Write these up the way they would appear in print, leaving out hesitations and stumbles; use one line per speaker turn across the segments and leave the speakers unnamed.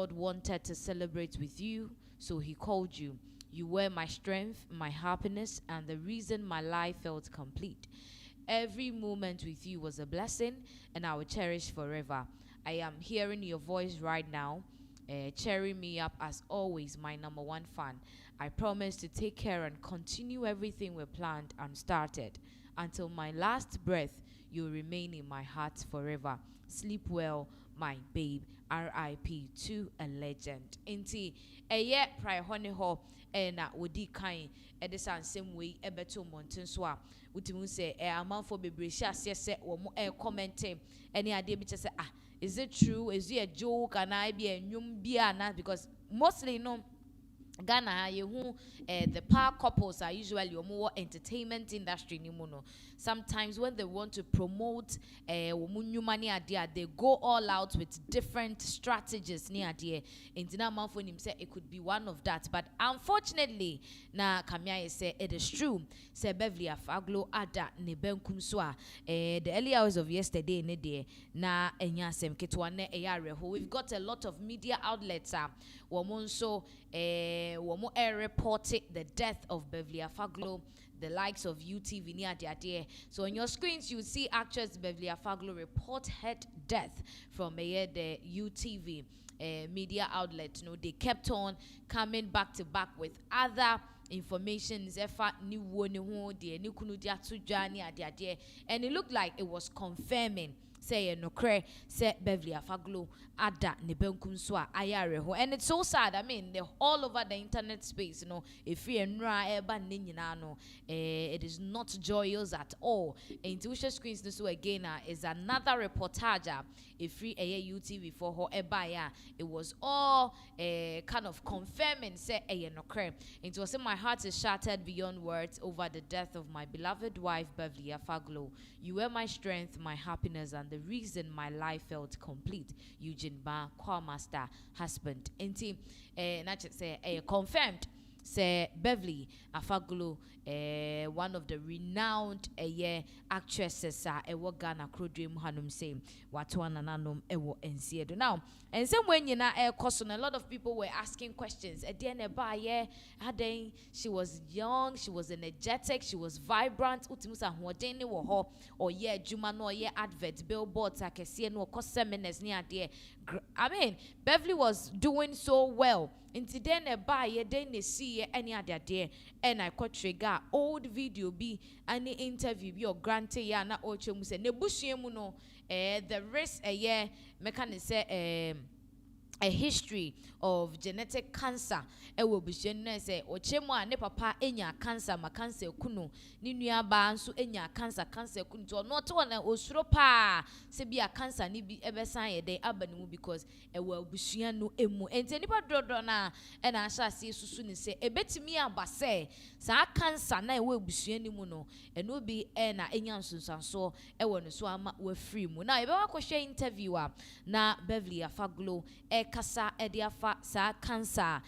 God wanted to celebrate with you, so he called you. You were my strength, my happiness, and the reason my life felt complete. Every moment with you was a blessing, and I will cherish forever. I am hearing your voice right now, cheering me up as always, my number one fan. I promise to take care and continue everything we planned and started. Until my last breath, you'll remain in my heart forever. Sleep well, my babe. R.I.P. to a legend. Inti, eye pray honey ho, na wodi kan, san same way, beto mountain swa. Utimu say, a man for bebre shas, yes, or more commenting. Any idea, bitch, say, ah, is it true? Is it a joke? And I be a nyum biana? Because mostly, no. Ghana, the power couples are usually more entertainment industry ni mono. Sometimes when they want to promote money idea, they go all out with different strategies ni idea. Intina man for him say it could be one of that, but unfortunately, na Kamia say it is true. Say Beverly Afaglo ada ne benkum so the early hours of yesterday ne de na enya sem ketwa ne eyare ho. We've got a lot of media outlets womonso womo reported the death of Beverly Afaglo, the likes of UTV near there. So on your screens you see actress Beverly Afaglo report her death from the UTV media outlet. You know, they kept on coming back to back with other information, and it looked like it was confirming say no cre say Beverly Afaglo ada ne benkum so ayare ho. And it's so sad. I mean, they're all over the internet space, you know, if you enra eba ne nyina no, it is not joyous at all. Intuition screens this so again is another reportage if free UTV for her eba ya. It was all kind of confirming say no cre. It was in my heart is shattered beyond words over the death of my beloved wife Beverly Afaglo. You were my strength, my happiness, and the reason my life felt complete. Eugene Ba, choir master, husband. Inti, say, confirmed. Say Beverly Afaglo, one of the renowned actresses, Ghana Krodrim Hanum say, Watuan Nanum Ewo Ensiedo. Now, and some when you know a lot of people were asking questions. At the end of the she was young, she was energetic, she was vibrant. Utimusa Huadeni wo or Jumano adverts, billboards, I can see no cost seminars near there. I mean, Beverly was doing so well. Into then a buy then see any other day, and I could trigger old video be any interview be or grante ya na ocho muse ne bushiemu the risk a year mechanic say a history of genetic cancer. Will be say ochemo ne papa enya cancer ma cancer kunu ni nuaba nso enya cancer kunu to not one osuro pa se bia cancer ni bi ebesan ye den abani mu because will busua no emu enti nipa dodo na e na asha se susu ni se ebetimi aba se sa cancer na will busua ni mu no eno bi na enya nsunsanso wo no so ama wa free mu na ebe wa kwhwe interviewer na Beverly Afaglo kasa ediafa sa cancer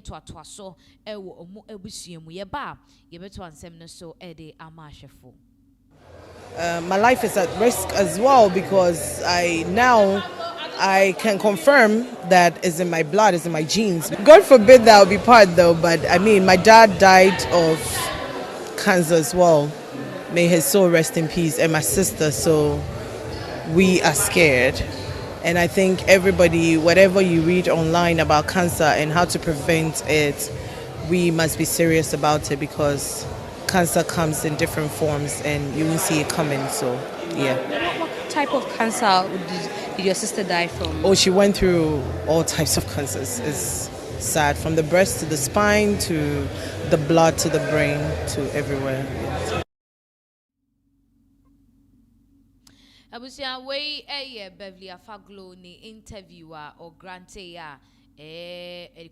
ntoatoaso ewo omu ebusuemu ye ba ye beto ansem no so ede amahwefo.
My life is at risk as well because I can confirm that is in my blood, is in my genes. God forbid that I'll be part though, but I mean my dad died of cancer as well. May his soul rest in peace, and my sister, so we are scared. And I think everybody, whatever you read online about cancer and how to prevent it, we must be serious about it because cancer comes in different forms and you won't see it coming. So, yeah.
What type of cancer did your sister die from?
Oh, she went through all types of cancers. It's sad, from the breast to the spine to the blood to the brain to everywhere.
Abusia way Beverly Afaglo ni interviewer or grante ya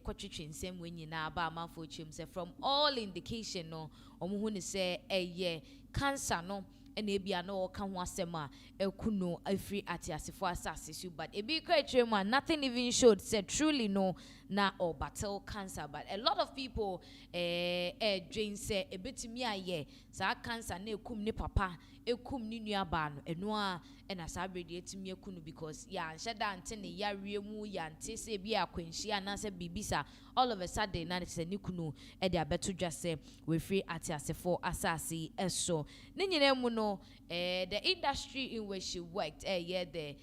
kwatwetwe nsem wenyina ba amanfo chim say from all indication no omuhu ni say cancer no ena ebia no ka ho asem a ekuno afri atiasefo asase su but ebi kwa trem nothing even showed said truly no na or battle cancer. But a lot of people dream say a bit me a ye sa cancer ne kum ni papa ekum ni nuaba no eno a na sa brede etimi ekunu because ya nhyeda ante ne yareɛ mu ya ante se bi akwanhyia na se bibisa all of a sudden na se ne kunu e de abeto dwase we free atiasefo asase eso ne nyina mu no the industry in which she worked yeah the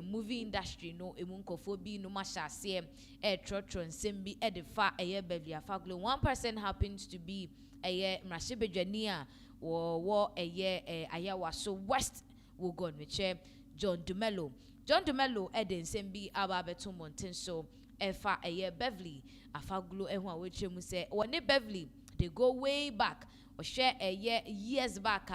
movie industry no emunkofo bi no mashase trotro nsem bi de fa Beverly Afaglo. One person happens to be mrashibedwani a wo ayawa so west will go on John Dumelo de nsem bi aba beto monten so efa Beverly Afaglo ehun a wetre mu say one Beverly they go way back or share years back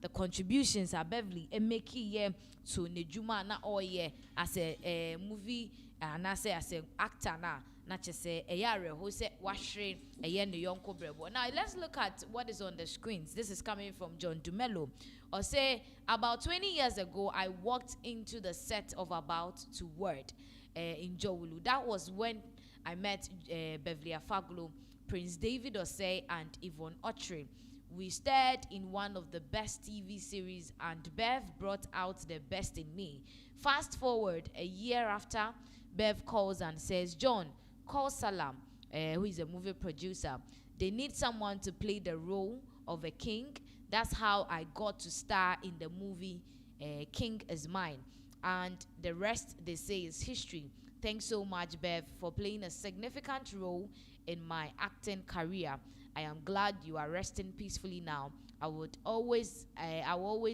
the contributions are Beverly and make it to Nejuma na all year as a movie and I say as an actor na just say a yare who said washing a year no yonko brebo. Now let's look at what is on the screens. This is coming from John Dumelo. Or say about 20 years ago I walked into the set of About to Word in Jowulu. That was when I met Beverly Afaglo, Prince David Osei and Yvonne Otri. We starred in one of the best TV series and Bev brought out the best in me. Fast forward a year after, Bev calls and says, John, call Salam, who is a movie producer. They need someone to play the role of a king. That's how I got to star in the movie King is Mine. And the rest, they say, is history. Thanks so much, Bev, for playing a significant role in my acting career. I am glad you are resting peacefully now. I will always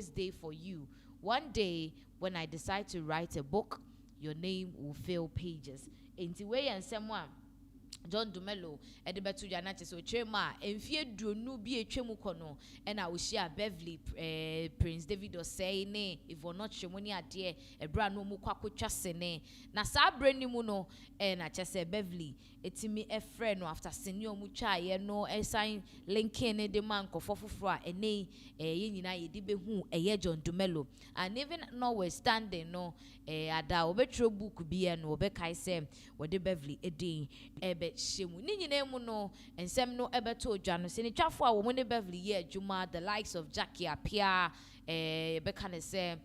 stay for you. One day, when I decide to write a book, your name will fill pages. Inti way and someone John Dumelo edebetu janate so chema enfie dronu bi etwemu kono na wo hia Beverly Prince David Osei ne Yvonne Chemoni ade ebra no mu kwakotwa sene na sa brani mu no na chese Beverly etimi efre no after senior mu twa ye no esan linkin ne de man kofofofro a ene ye nyina ye di behu John Dumelo. And even notwithstanding no ada obetro book bi no obekai se wode Beverly edin ebe shemu ni nyina mu no ensem no ebeto odwa no se ni twafo a wo mo ne Beverly ye adwuma the likes of Jackie Apia beka ne se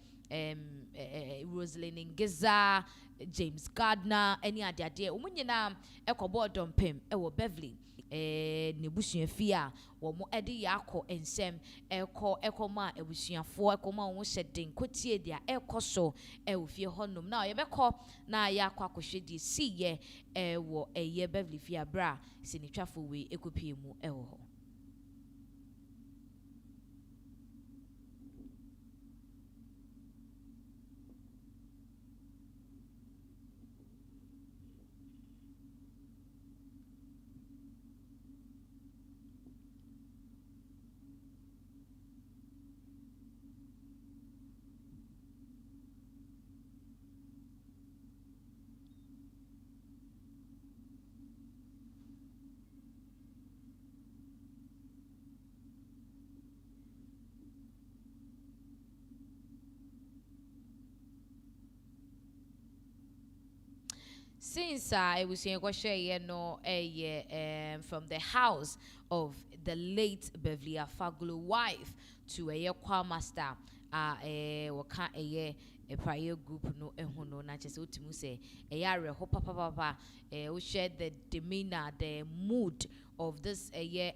Rosalind Ngeza, James Gardner, any ade wo mo nyina ekobo dompem wo Beverly ne busuafia wo mo ede yakọ ensem ekoma ebusuafo ekoma wo hyeden kotie dia ekoso ofie honum na yebekọ na yakọ akohwedi siye wo Beverly fia bra sinitwafo we ekopie mu ho. Since I was here, from the house of the late Beverly Afaglo wife to a master, waka a prior group no na just ultimu say a yare papa who shared the demeanor, the mood of this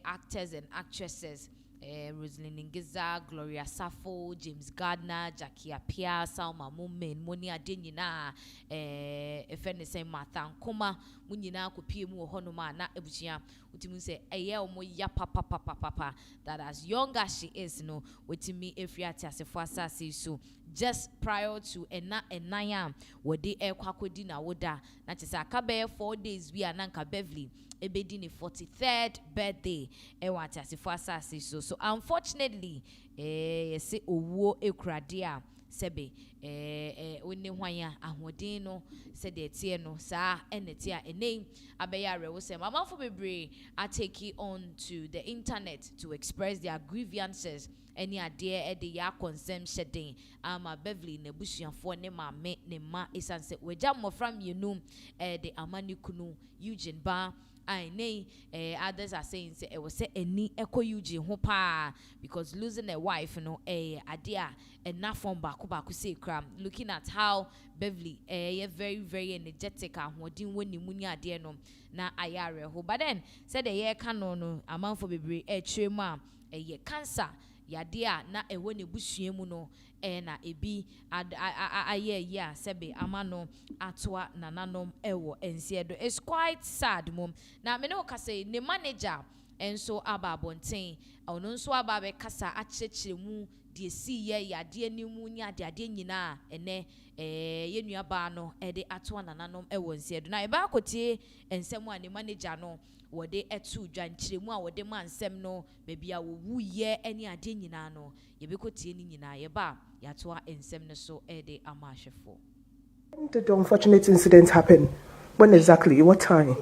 actors and actresses. Rosalind Ngeza, Gloria Safo, James Gardner, Jackie Apia, Salma Mumen, Moni Adenyina, efene say Martha Nkoma, munyina kopie mu honoma na ebuchia. Utimu say omo ya papa that as young as she is no wetimi efriati asefo asase so just prior to enaya wode ekwakodi na woda na chese akabe 4 days we ananka Beverly ebedi ne 43rd birthday ewati asefo asase so unfortunately yesi owo ekrade a sebe woni hwan a ahodin no se de tie no saa enete a ene abeyare wo se amanfo bebre are taking on to the internet to express their grievances any idea de ya concern shedding ama Beverly na busuafo ne maame ne ma esanse weja mofra mienu de amani kunu Eugene ba I nay others are saying say it was say any echo Eugene ho pa because losing a wife idea enough from baku say cram looking at how Beverly very energetic and hodin woni muni ade no na ayare ho but then said the year canon no amount for bebre trema cancer yadea na ewo ne busuemu no na ebi aye ya sebe amano atwa nananom ewo ensiedo. It's quite sad mom na me no ka say ne manager enso ababonten ono nso ababe kasa achechiremu de si ye yade ni mu nya de nyina ene yenua ba no de atwa nananom ewo ensiedo na eba akotie ensemu a ne manager no wode etu dwanchiremu a wode mansem no bebia wo wuye eni ade nyina no yebekotie ni nyina yeba yatoa ensem no so de amahwefo.
When did the unfortunate incident happen? When exactly? What time?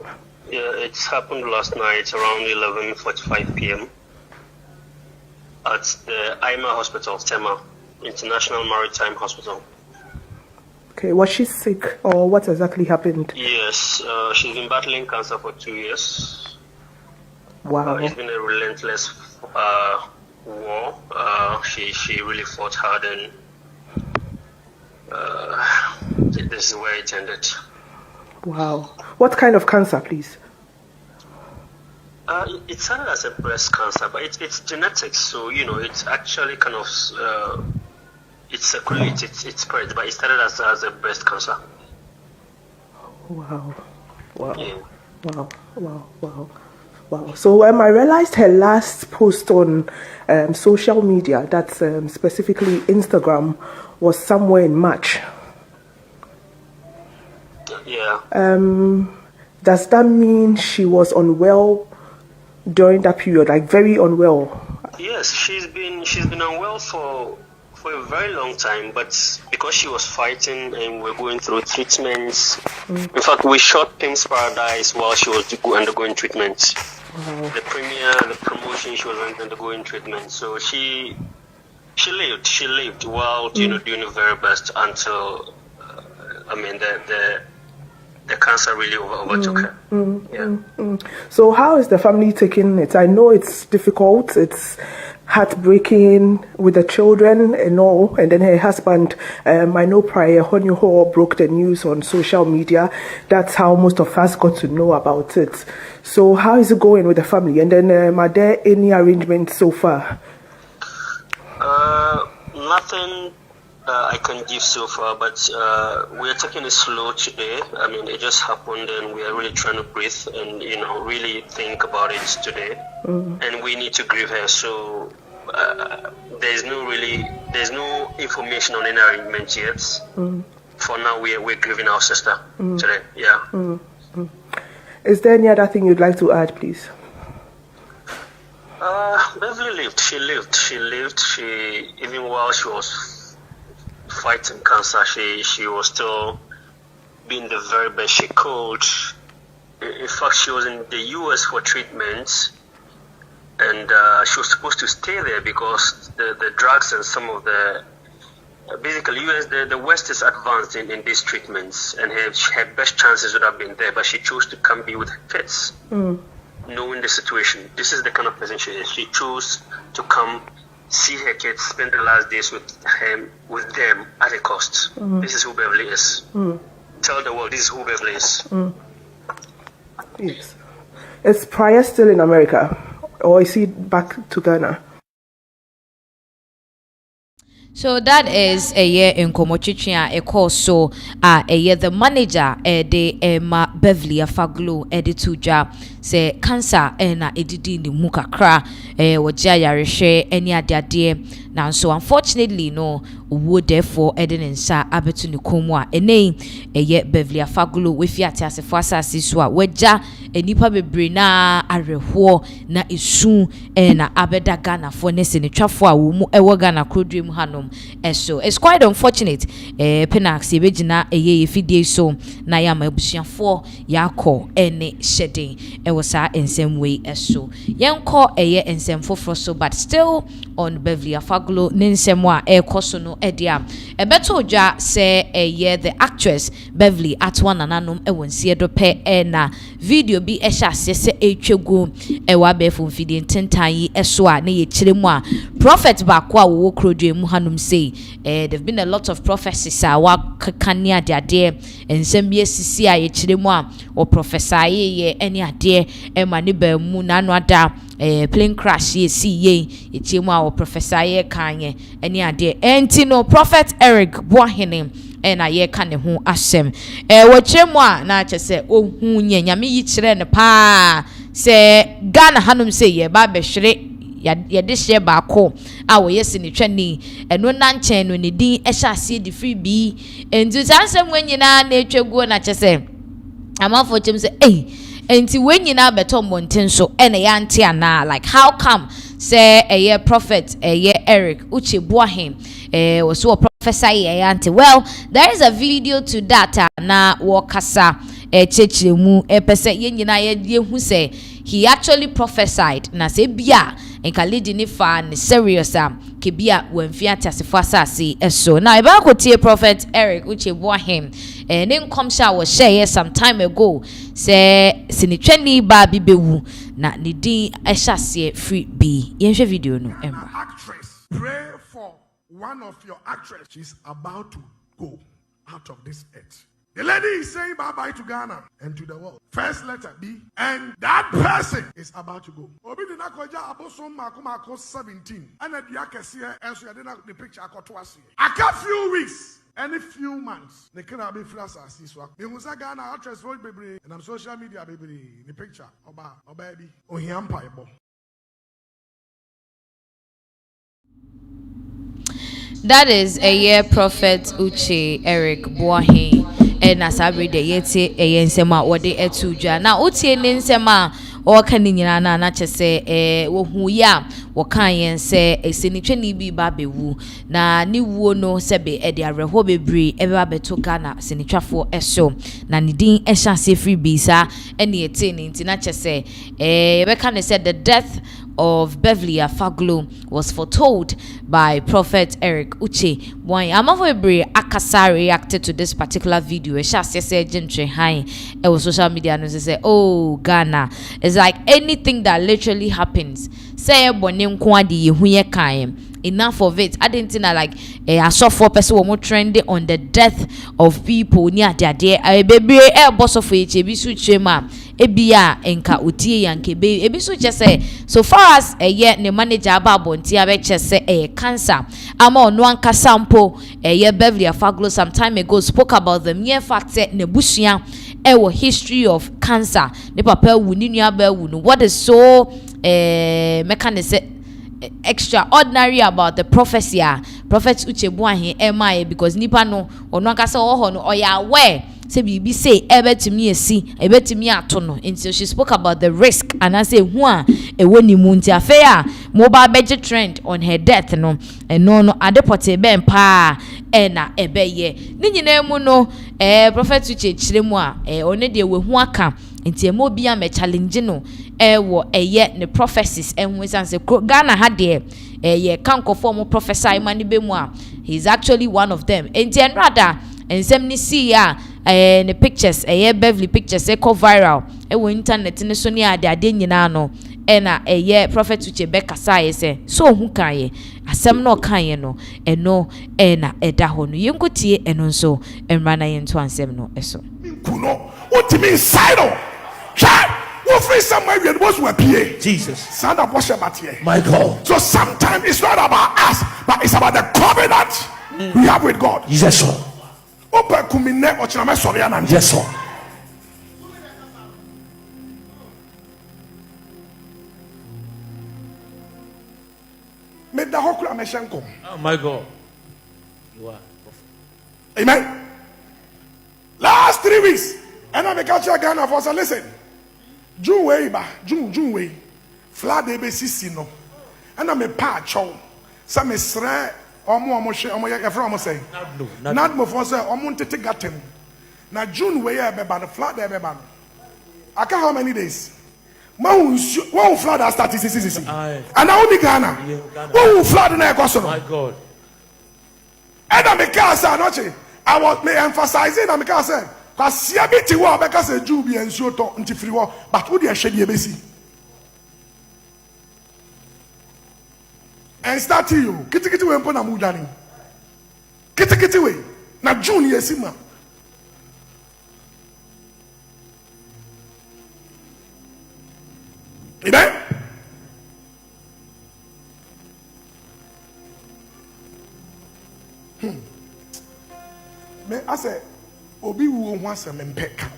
Yeah, it's happened last night around 11:45 p.m. at the IMA Hospital, Tema, International Maritime Hospital.
Okay, was she sick or what exactly happened?
Yes, she's been battling cancer for 2 years.
Wow.
It's been a relentless war. She really fought hard and this is where it ended.
Wow. What kind of cancer, please?
It started as a breast cancer, but it's genetics, so it's actually kind of it circulates, it spreads, but it started as a breast cancer.
Wow. Wow.
Yeah.
Wow. So I realized her last post on social media, that's specifically Instagram, was somewhere in March.
Yeah.
Does that mean she was unwell during that period, like very unwell?
Yes, she's been unwell for a very long time, but because she was fighting and we're going through treatments. In fact, we shot Pink's Paradise while she was undergoing treatment.
Wow.
The premiere, the promotion, she was undergoing treatment. So she lived while doing the very best until the cancer really overtook her.
So how is the family taking it? I know it's difficult, it's heartbreaking with the children and all, and then her husband, I know prior Honeyho broke the news on social media. That's how most of us got to know about it. So how is it going with the family? And then are there any arrangements so far?
Nothing I can give so far, but we are taking it slow today. I mean, it just happened, and we are really trying to breathe and really think about it today. And we need to grieve her. So there's no information on any arrangement yet. For now, we're grieving our sister today. Yeah.
Is there any other thing you'd like to add, please?
Beverly lived. She lived. She even while she was fighting cancer, she was still being the very best she could. In fact, she was in the US for treatment, and she was supposed to stay there because the drugs and some of the basically US the West is advanced in these treatments, and her best chances would have been there, but she chose to come be with her kids, knowing the situation. This is the kind of person she is. She chose to come see her kids, spend the last days with them at a cost. This is who Beverly is. Tell the world this is who Beverly is.
Yes. Is Prior still in America, or is he back to Ghana?
So that is a year in Komochichia, a course. So, a year the manager, de Beverly Afaglo, edituja, say cancer, edidi ni mukakra, wajaya reshe, any other dear. Now, so unfortunately, no, owo therefore ede ne nsa abetu ne komu a ene eye Beverly Afaglo we fiate asefo asase so a waja enipa bebre na areho na esu na abeda Ghana for ne se ne twafo a wo mu ewo Ghana krodwem hanom so it's quite unfortunate Pinax ebegina eye fidie so na ya mabusuafo yakọ ene hyeden ewo sa ensem we so yenko eye ensem foforo so but still on Beverly Afaglo ninsem a ekoso no edia ebeto dwa se eye the actress Beverly atwa nananom ewo nsie do pe na video bi ehya se etwegu ewa befo fidie ntentan yi eso a na ye kiremu a prophet ba kwa wo krodwem hanom say there've been a lot of prophecies a wa kakane ade ensem bi esisi a ye kiremu a o prophesy ye ene ade e ma ne ba mu na no ada plane crash ye see ye etiemu a o prophesy ye kanye ene ade enti no prophet Eric Boahene na ye ka ne ho asem wo kiremu a na chese ohu nya nyame yi kire ne pa se Ghana hanom say ye ba behwere ya de share baako a wo yesi ne twani eno na nchen no ne din ehya ase de free bi entu sansem wenyina na etwaguo na chese amafo chem say enti wenyina beto monten so ene ya nte ana like how come say eye prophet eye Eric uche Boahene was so professor eye ante. Well, there is a video to that na wakasa chechiremu pese yenyina ye hu say he actually prophesied na say bia enka lead ni fa ne serious ke bia wamfia tasefo asase so now eba kotie prophet Eric uche Boahene ne nkomsha wo share some time ago say sinitwani ba bibewu na ne din ehya free b yenhwe video no emba.
Actress, pray for one of your actresses. She's about to go out of this earth. The lady is saying bye-bye to Ghana and to the world. First letter B. And that person is about to go. Obi did not koja abosom mako 17. And the diakesi else you didn't the picture akotwasi. A few weeks. Any few months, they can be flas as this one. They was a Ghana actress voice baby and I'm social media baby the picture. Oba baby. Ohiampa ebo.
That is a year prophet Uche Eric Boahene and asabre de yete ensema wode etudwa na otie ne nsema o ka ni nyina na chese wo hu ya wo kan yen se esenitwani bi ba bewu na ni wuo no sebe de areho bebre ebe abeto Ghana senitwafo eso na ne din ehya se free bisa ene ete ne ntina chese ebe ka ne said the death of Beverly Afaglo was foretold by Prophet Eric Uche Boahene. Amavobre Akasa reacted to this particular video. It was social media and say, "Oh Ghana, it's like anything that literally happens. Say enough of it. I didn't think that like I saw 4 person were trending on the death of people near their day. I baby boss of ebisu chema ebia enka utie yanke be ebisu just say so far as yet the manager ababo ntia be say cancer ama no anka sample Beverly Afaglo some time ago spoke about the mere fact that nebusua history of cancer ne papa wu ni nua ba wu no what is so mechanism extraordinary about the prophecy prophet Uche Boahene because nipa no ono aka se ho no oya aware say bibi say ebetimi esi ebetimi ato no until she spoke about the risk and I say hu a ewo ni mu nti afia mobile budget trend on her death no no adepote ben pa na ebeye ni nyina mu no prophet Uche chiremu a one de we hu aka nti emo bia me challenge no wo ne prophecies enhu sanse Ghana ha de ye kanko form prophesy mani be mu a he's actually one of them nti enrada ensem ni see ya the pictures Beverly pictures go viral wo internet ne so ni ade nyina no na prophet Uche bekasa say so hu kan ye asem no kan ye no eno na eda ho no yenkotie eno so emra na yento ansem no eso
kuno otimi inside o what free somewhere we are supposed to appear. Jesus. Sound of worship at here. My God. So sometimes it's not about us, but it's about the covenant we have with God. Yes, sir. Yes, sir. Oh my God.
You are.
Amen. Last 3 weeks, and I'm a culture Ghana for listen. June way, June way. Flood the basis, no. And I'm a patch. Some is rare. Omo say. Not more for say. Omo tete gatem. Now June way a beba flood the beba. I can't how many days. One flood has started. And now only Ghana. One flood in the
My God.
And I'm a car, I was emphasizing. I'm a car, because Siabiti war because a Jew be and so to until free war, but would you shed your basi? And start to you, kitty way upon a mudani. Kitty way, now June yesima. Amen. Me I say obi wo ho asem mpeka.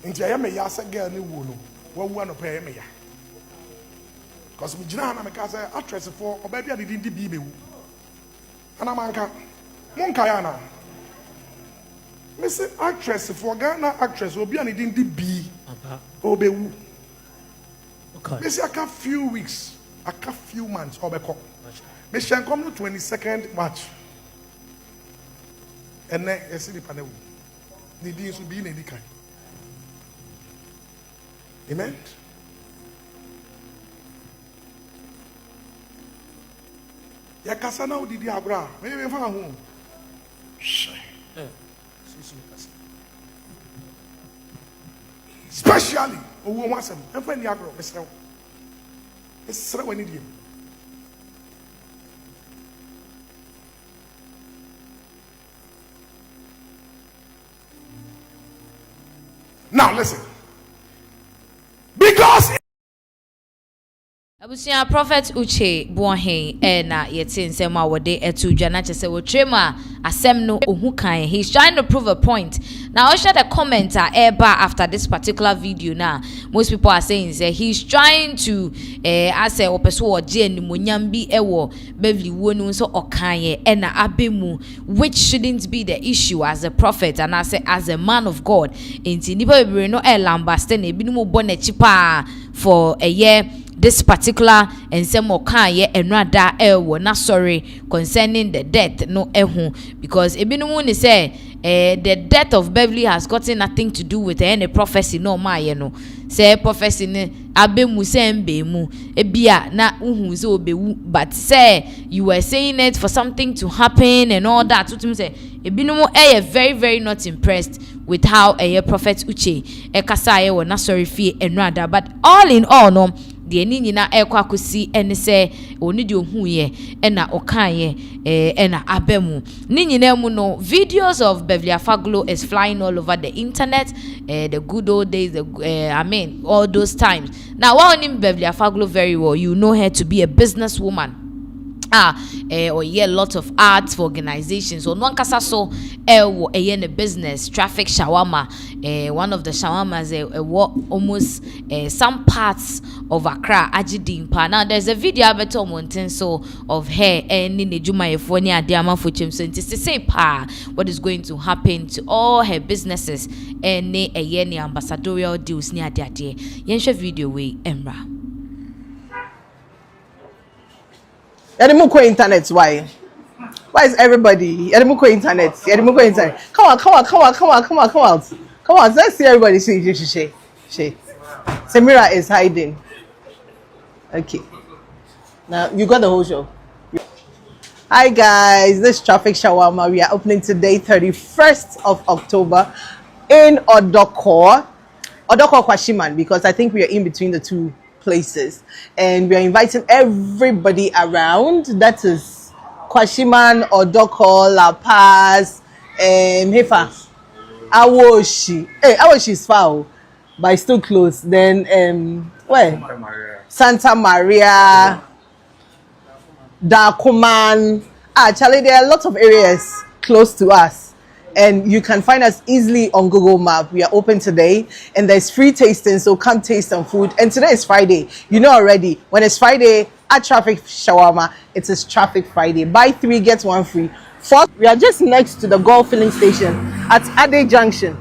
Nti ya me ya say girl ni wo no. Wa wu anopa ya me ya. Cause me gina na me ka say actress for oba bia de di bi bewu. Ana manka. Monka ya na. Me say actress for Ghana actress obi ani di bi. Obewu.
Okay.
Me say aka few weeks, aka few months obeko. Me shall come to 22nd March. And then I see the panel. The deans will be in a decay. Amen. Ya kasana o didi abra. Me fa ho. Especially owo wasem. Enfa ni agro mesrew. Esrew ani die. Now listen. Because
Abusia Prophet Uche Buahe na yetin sema wode etu dwana chese wo trema asem no ohu kan. He's trying to prove a point. Now I shared a comment after this particular video now. Most people are saying say he's trying to as a opeso oje animonyam bi ewo Beverly wonu so okanye na abemu, which shouldn't be the issue as a prophet and as a man of God. Enti nipa bebre no lambaste na ebinumu bone chipa for a year. This particular and some more kanye and rada na sorry concerning the death no because ebinu say the death of Beverly has gotten nothing to do with any prophecy no ma no say prophecy ne abemu say mbemu ebia na uhu say obewu, but say you were saying it for something to happen and all that. To say ebinu very very not impressed with how prophet Uche kasa na sorry fee and rada, but all in all no the ni na akwakosi ene se oni de ohu ye na okaye na abemu ni nyina mu no. Videos of Beverly Afaglo is flying all over the internet, the good old days, all those times. Now while you know Beverly Afaglo very well, you know her to be a businesswoman. Or a lot of arts for organizations. So no kasa so a business traffic shawarma. One of the shawarmas almost some parts of Accra Ajidimpa. Now there's a video Alberto Montenso of her and Nine Juma Efonia Diama Fuchim. So it's the same what is going to happen to all her businesses and a ambassadorial deals near their day. Yensha video way Emra.
Yadimuko internet, why? Why is everybody? Yadimuko internet. Yadimuko internet. Come on. Let's see everybody. She. Samira is hiding. Okay. Now you got the whole show. Hi guys, this traffic shawarma. We are opening today, 31st of October, in Odoko Kwashiman, because I think we are in between the two places, and we are inviting everybody around. That is Kwashiman, Odoko, La Paz, Hefa, Awoshi. Awoshi is far, but it's still close. Then where? Santa Maria, Dakuman. Charlie, there are lots of areas close to us, and you can find us easily on Google Map. We are open today, and there's free tasting, so come taste some food. And today is Friday. You know already, when it's Friday, at Traffic Shawarma. It is Traffic Friday. Buy 3 get 1 free. 4, we are just next to the Gulf filling station at Ade Junction.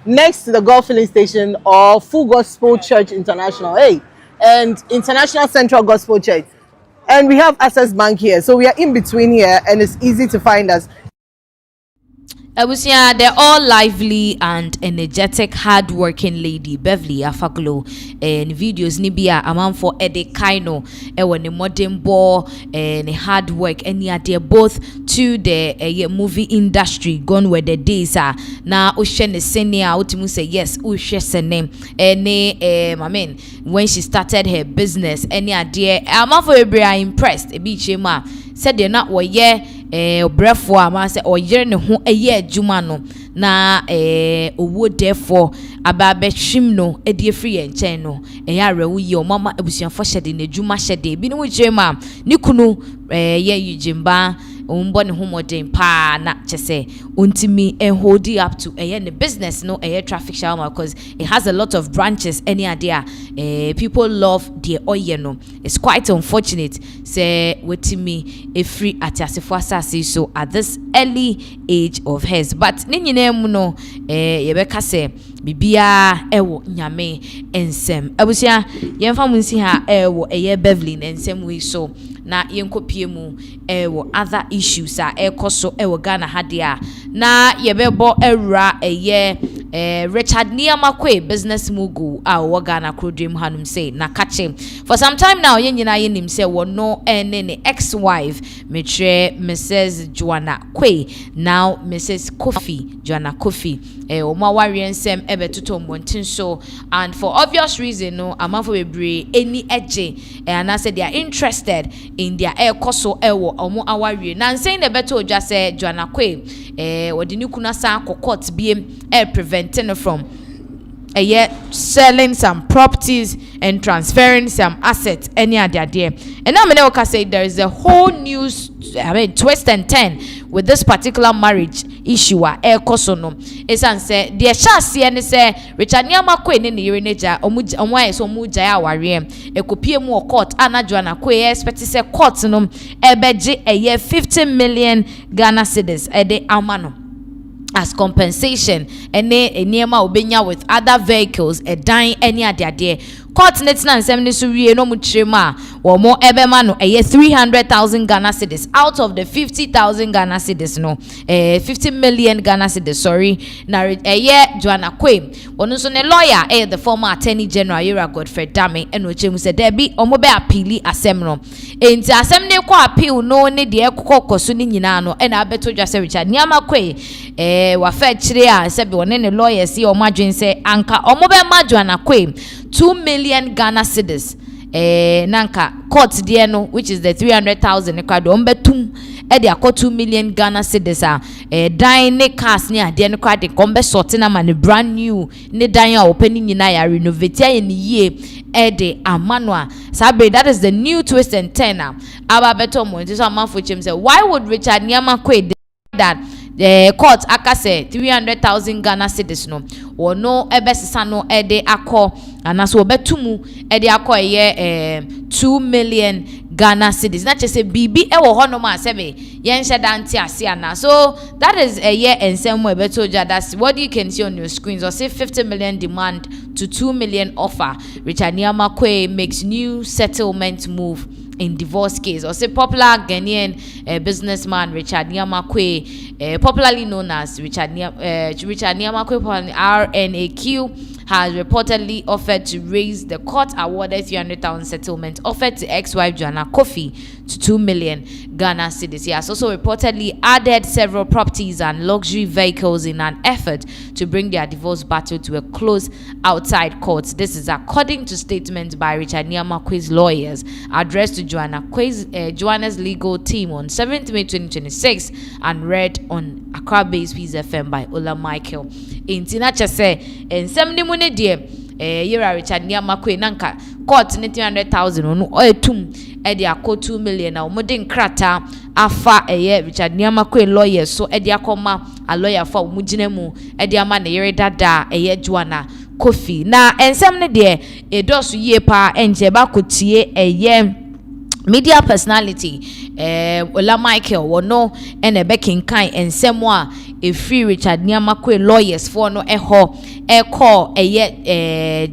Next to the Gulf filling station or Full Gospel Church International. And International Central Gospel Church. And we have Access Bank here. So we are in between here and it's easy to find us.
Abusia, they're all lively and energetic, hard-working lady Beverly Afaglo and videos nibia amount for Ede Kaino when the modern ball and hard work and yeah they're both to the movie industry gone where the days are now. Ocean senior ultimately say yes, Ocean name and I mean when she started her business any idea amount for everybody impressed a beach said they're not what brefo ama say oyere ne ho adwuma no na owo therefore ababe hwim no edi free enchen no arewu ye o mama abusuafo hyede na adwuma hyede bi no wujema ni kunu yujimba umbo ne homoden pa na chese untimi hold it up to the business no traffic shawarma because it has a lot of branches any idea people love the oil no. It's quite unfortunate say wetimi a free atiasefo asase so at this early age of hers but ninyine mu no yebeka say bibia ewo nyame ensem abusia yemfa munsi ha ewo Beverly ensem we so na yenkopie mu ewo other issues ekoso ewo Ghana hadia na yebebo ewura Richard Niamakwe business mogul wo Ghana Krodrim hanum say na kache for some time now yenyina yenim say wono ne ex-wife metre Mrs. Joanna Kwe now Mrs. Kofi Joanna Kofi oma wariensem ebetuto mbontin so and for obvious reason no amafo bebre any eje and I said they are interested in their koso ewo omo awarie na nsen na beto odwa say Joanna Kwe wodi kuna sa court biem preventing from selling some properties and transferring some assets any other there. And now I say there is a whole news twist and turn with this particular marriage issue kosono esan say the chance and say Richard Niamakwe ne yireneja omwa so mu jaya aware ekopie mu court ana Joanna Kwe expect say court no ebeje 50 million Ghana cedis ede amano as compensation and niema obenya with other vehicles dying any other there court net na nsem so wie no mu chirema wo mo ebema no 300,000 Ghana cedis out of the 50,000 Ghana cedis no 50 million Ghana cedis sorry na Joanna Kwe wono so ne lawyer the former attorney general Yera Godfrey Dame eno chemu se there be omo be appeal asem no enti asem ne kwa appeal no ne de kokoso ni nyina no na abeto dwa se Richard Niamakwe wa fa chire a se be wone ne lawyer si omo adwen se anka omo be ma Joanna Kwe 2 million Ghana cedis nanka court there no which is the 300,000 kwado ombetum e dey akọ 2 million Ghana cedis dan ne cars ne ade ne kwade kombe sorting am ne brand new ne dan a openi nyina ya renovate ya ne yie e dey amano a sabe that is the new twist and turn aba beto mo nti so amanfo chem say why would Richard Niamakwe that the court akase 300,000 Ghana cedis no wono ebesisa no ede akọ anaso obetumu ede akọ 2 million Ghana cedis na chese bibi ewo hono ma sebe yen shedanti ase ana so that is a year ensem we beto ja that's what you can see on your screens or say 50 million demand to 2 million offer. Richard Niamakwe makes new settlement move in divorce case or say popular Ghanaian businessman Richard Niamakwe popularly known as Richard Niamakwe RNAQ has reportedly offered to raise the court awarded 300,000 settlement offered to ex-wife Joanna Kofi to 2 million Ghana cedis. He has also reportedly added several properties and luxury vehicles in an effort to bring their divorce battle to a close outside courts. This is according to statements by Richard Niamakwe's lawyers addressed to Joanna's legal team on 7th May 2026 and read on Accra-based Peace FM by Ola Michael. Intina chese ensem mune die Yera Richard Niamakwe nanka court ne 300,000 onu oetum e de akọ 2 million na omodin krata afa Richard Niamakwe lawyer so e de akoma a lawyer for omugina mu e de ama ne yere dada Joanna Kofi na ensem ne de edosu ye pa enje ba kotie media personality Ola Michael wono ene bekinkan ensem a free Richard Niamakwe lawyers for no call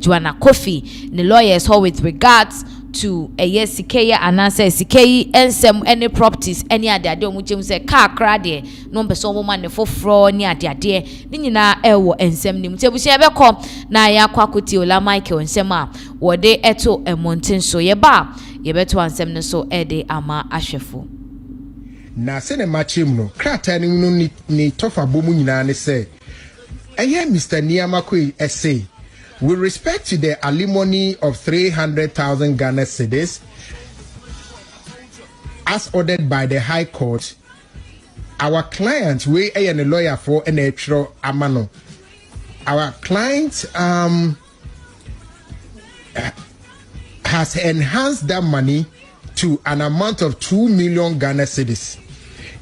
Joanna Kofi the lawyers ho with regards to Sikeya anase Sikeyi ensem any properties any ade omu chem say car kra de no person woman ne foforo ni ade ni nyina ewo ensem nim tebusi ebekọ na ya kwakoti Ola Michael ensem a wode eto emonten so ye ba ye beto ansem ne so ede ama ahwefo
na se ne machem no krata ni tofa bomu nyina ne say Mr. Niamakwe essay with respect to the alimony of 300,000 Ghana cedis as ordered by the High Court, our client, we a lawyer for an actual amano. Our client has enhanced that money to an amount of 2 million Ghana cedis.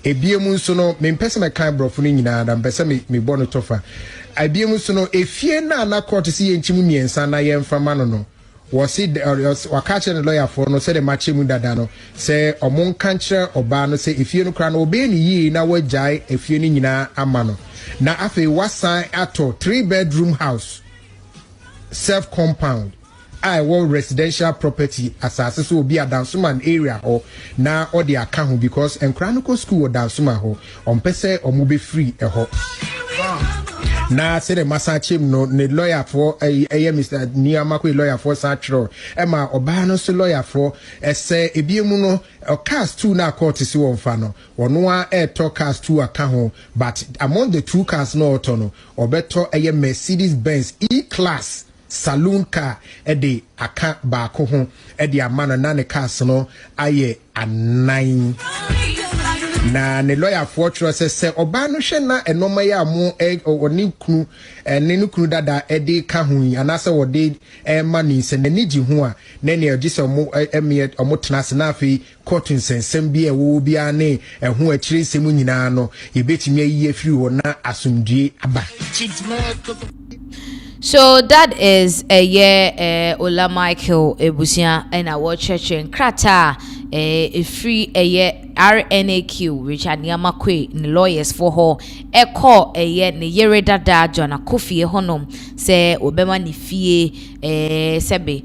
Ebiemu sono me personal kind brofuni nyina da mpesa me bono tofa ebiemu sono efie na court si yenchimu miensa na yemfama no wasi wakache na lawyer for no say the machemu dada no say omon kanche oba no say efie no kra no obe ni yi na wajai efie ni nyina amano na afi wasan ato 3-bedroom house self compound I want residential property asase so be a Dansuman area or na or the account because Enchronicle school or Dansuma ho on pese or mube free a ho. Na say the Masachim no ne lawyer for a Mr. Niamakwe lawyer for Satro Emma Obano so lawyer for say a biemuno or cast 2 na court is one fano or no air talk cast 2 account but among the 2 cars no autono or better a Mercedes Benz E-Class saloon car ede aka ba ko ho ede amana na ne cars no aye a9 na ne lawyer for trust say oba no hwe na enoma ya mo oni kunu ne no kunu dada ede ka ho anase wode mani se ne nigi ho a ne ne ogise mo omo tenase na afi court nsensem bi ewo bi ane ho akire semu nyina no yebetimi ayi afiri wo na asumdue aba.
So that is a year Ola Michael Ebusia and our church in Krata a free a year RNAQ Richard Niamakwe lawyers for her call a year ne yere dada Joanna Kofi honom say obema ni fie sebe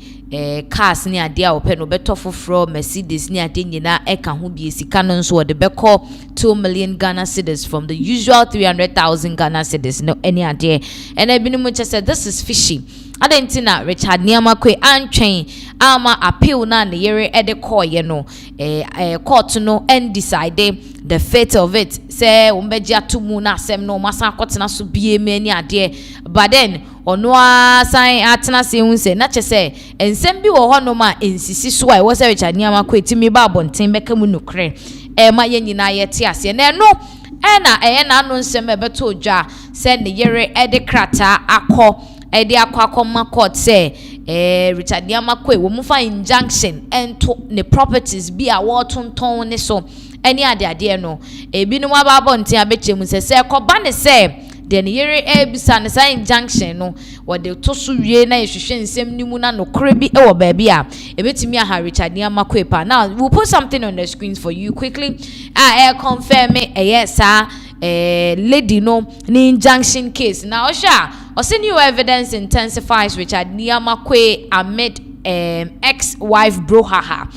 cars ni ade a open obeto foforo Mercedes ni ade nyina eka ho bi sika no nso de beko 2 million Ghana cedis from the usual 300,000 Ghana cedis no any ade and ebinu said this is fishy adentina Richard Niamakwe antwen ama appeal na ne yere ede call ye no court no and decide the fate of it say umbeji atumu na asem no masa kwotena so bie mani ade but then ono asan atena se hu se na che se ensem bi wo hono ma ensisi so a wo se Richard Niamakwe timi ba bonten beka mu nukre ma yenyina ye te ase na no na na no nsem ebeto odwa se ne yere ede krata akọ ede akwa court say Richard Niamakwe wo mu fa injunction ento ne properties bi a wo tonton ne so any ade no ebi no aba bonten abechemu se koba ne se den yere ebisa ne sa injunction no wode to so wie na ehwehwe nsem nimu na no kore bi e wo ba bia ebetimi aha Richard Niamakwe pa. Now we'll put something on the screens for you quickly confirm yes lady no ni injunction case now osha new evidence intensifies Richard Niamakwe amid ex-wife brouhaha.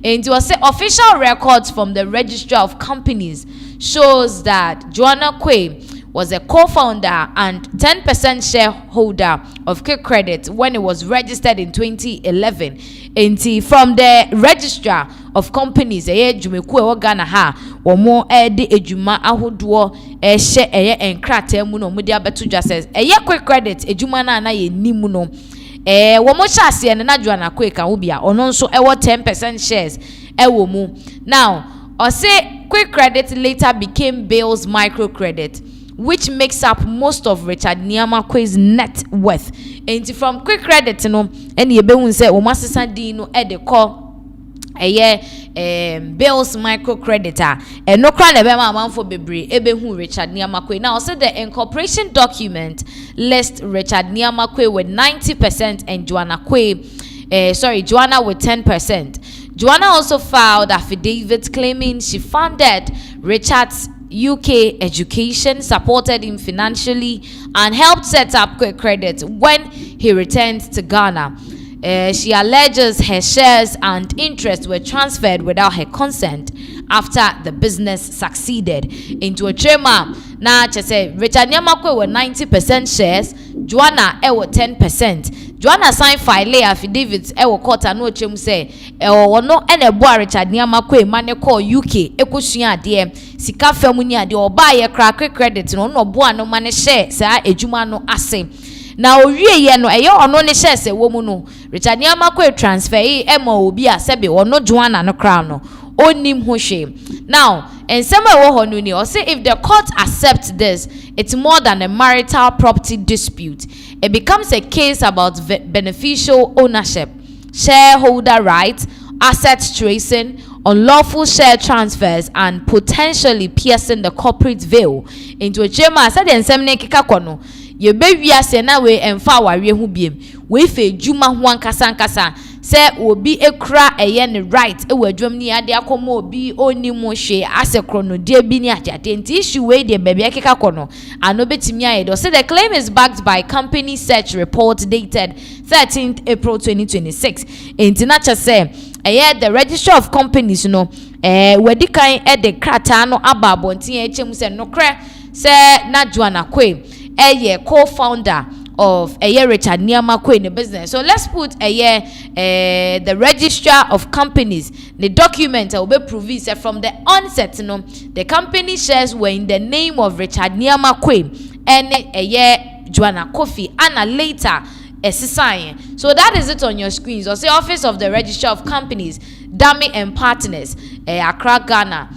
And it was say official records from the Registrar of Companies shows that Joanna Kwe was a co-founder and 10% shareholder of Quick Credit when it was registered in 2011. And from the Registrar of Companies, Jumekwe Ghana ha, or more edi ejuma ahodoɔ ɛhyɛ enkrata mu no media beto just says Quick Credit ejuma na ye nimu no womo chase na Joanna Kwe ka obia ono nso 10% shares ewo mu. Now or say Quick Credit later became Bale's Microcredit, which makes up most of Richard Niamakwe's net worth. And from Quick Credit no and ye behun say o masesa din no e de call Bale's Microcreditor and no kra na be ma manfo bebre e behun Richard Niamakwe. Now said the incorporation document list Richard Nyamakwe with 90% and Joanna with 10%. Joanna also filed affidavits claiming she funded Richard's UK education, supported him financially, and helped set up Quick Credit when he returned to Ghana. She alleges her shares and interests were transferred without her consent after the business succeeded into a trema. Now, say Richard Nyamakwe with 90% shares, Joanna with 10%. Joanna signed file affidavits court and no chem say no ene boa Richard Nyamakwe mane call UK ekosua de sika famu ni ade oba ye crack credit no boa no mane share sa ejuma no ase. Na owie ye no eye ono ne share se wo mu no Richard Nyamakwe transfer obi a sebe ono Joanna no kra no onim ho hwe. Now, and somewhere wo honu ni or say if the court accepts this, it's more than a marital property dispute. It becomes a case about beneficial ownership, shareholder rights, asset tracing, unlawful share transfers, and potentially piercing the corporate veil into a chema. Said in semne kika kono ye be ase na we emfa aware hu biem we fe juma ho ankasa se obi ekura eye ne right e wadwam ni ade akomo obi oni mo hwe ase krono de bi ni ajade nti issue we de baby akeka kono ano betimi ayedo. So the claim is backed by company search report dated 13th April 2026. Nti na che se the register of companies wedi kan de krata no aba abonten echem se nokre se na Joanna Kwe co-founder of Richard Nyamakwe in the business. So let's put the registrar of companies. The document will be proved from the onset. The company shares were in the name of Richard Nyamakwe and Joanna Kofi and later sign. So that is it on your screens. So say Office of the Registrar of Companies, Dami and Partners, Accra, Ghana.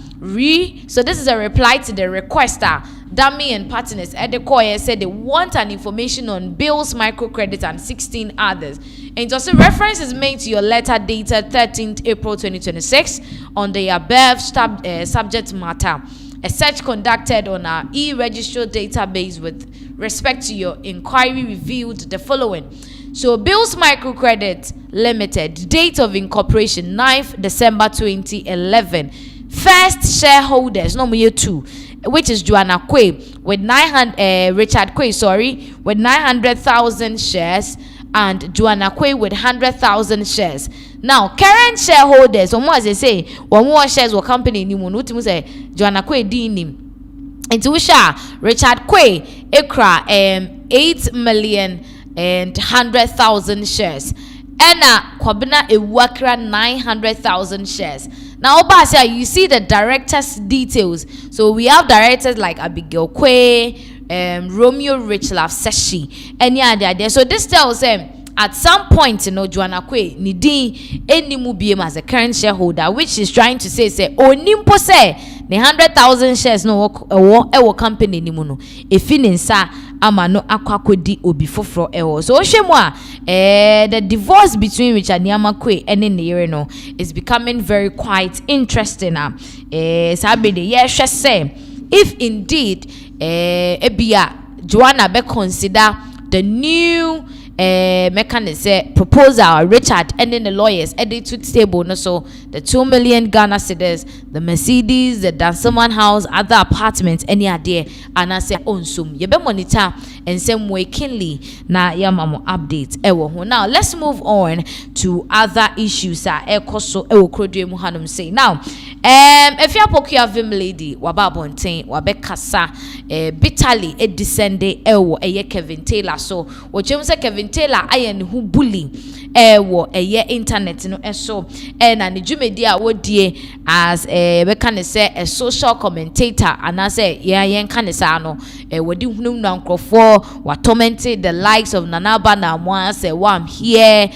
So this is a reply to the requester. Dami and Partners at the core said they want an information on Bills Microcredit and 16 others. And also reference is made to your letter dated 13th April 2026 on the above subject matter. A search conducted on our e-registrar database with respect to your inquiry revealed the following. So Bills Microcredit Limited, date of incorporation 9th December 2011. First shareholders, number 2, which is Joanna Kwe with Richard Kwe, with 900,000 shares, and Joanna Kwe with 100,000 shares. Now, current shareholders, as they say, one more shares will company ni mu say Joanna Kwe di nim. Into Richard Kwe ekra 8,100,000 shares. Ena Kwabena Ewakra 900,000 shares. Now, Obasia, you see the directors' details. So we have directors like Abigail Kwe, Romeo Richlove Seshi, and yeah, so this tells them at some point, Joanna Kwe nidi eni mubiem as a current shareholder, which is trying to say onimpo say the 100,000 shares no ewo company ni muno efininsa ama no akwakodi obi foforo ewo. So ohwemwa the divorce between Richard Nyamakwe and Nere is becoming very quite interesting. Sabe de hwɛ say if indeed ebia Joanna be consider the new mechanism proposal Richard and then the lawyers edit to table no, so the 2 million Ghana cedis, the Mercedes, the Dancerman house, other apartments, any idea, and I say on sum you be monitor and same way keenly na yamamo updates ewo. Now let's move on to other issues ekoso ewo krodwe mu hanum say. Now if you pokia vim lady wababonten wabekasa bitterly descende ewo Kevin Taylor. So wochem say Kevin Taylor ayen hu bully ewo internet no eso na ne dwumedi a wodie as we can say a social commentator and I say yen kan say no wodi hunum na nkrofo wa tormented the likes of Nanaba na Mwa say I'm here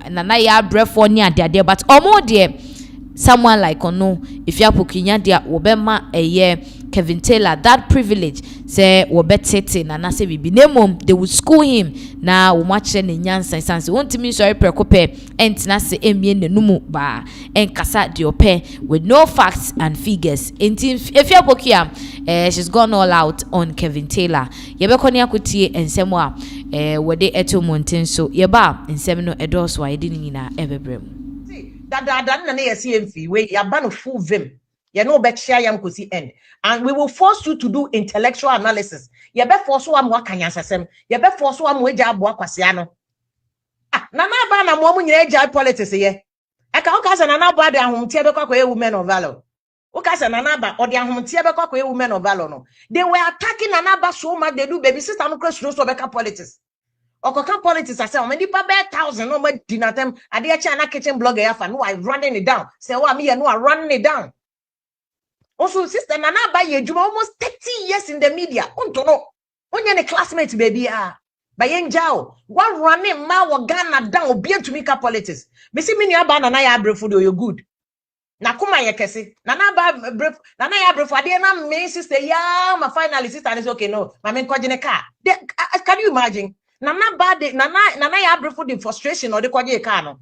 nana ya brefo ni ade but omo de someone like ono if you pokinya dia obema Kevin Taylor that privilege say wo betete na say bibi nemom they would school him na wo mache ne nyansa sanse wontimi sorry prekope entina se emie nenumu ba enkasa de ope with no facts and figures if you bokia she's gone all out on Kevin Taylor yebekoni akotie ensemo a wode eto monten so yeba ensem no edos wa yedi nyina ebebrem
that na na yesi emfi we yaba no full vim you know bet share yam kosi end and we will force you to do intellectual analysis you be force am wakanya sesem you be force am weja abo akwase ano na na ba na mo nyina eja politics ye e ka o say na na ba de ahomtie be kwakwa e women of valor o ka say na na ba o de ahomtie be kwakwa e women of valor no they were attacking na na ba so much they do baby sister no crash so be ka politics okoka politics I say o many pa be 1,000 no ma dinatem ade e cha na kitchen blogger ya fa no I running it down say wa me no I running it down. Also, sister Nana Baye Juma almost 30 years in the media. Untono. Onye ne classmates baby Baye Njao. One running ma wa Ghana down obi to make politics. Me see me ni aba Nana ya brefu do you good. Na kuma ye kese. Nana ba brefu Nana ya brefu ade na me sister ya my finally sister is okay no. My men kwaje ne car. Can you imagine? Nana ba de Nana ya brefu the frustration or the kwaje car no.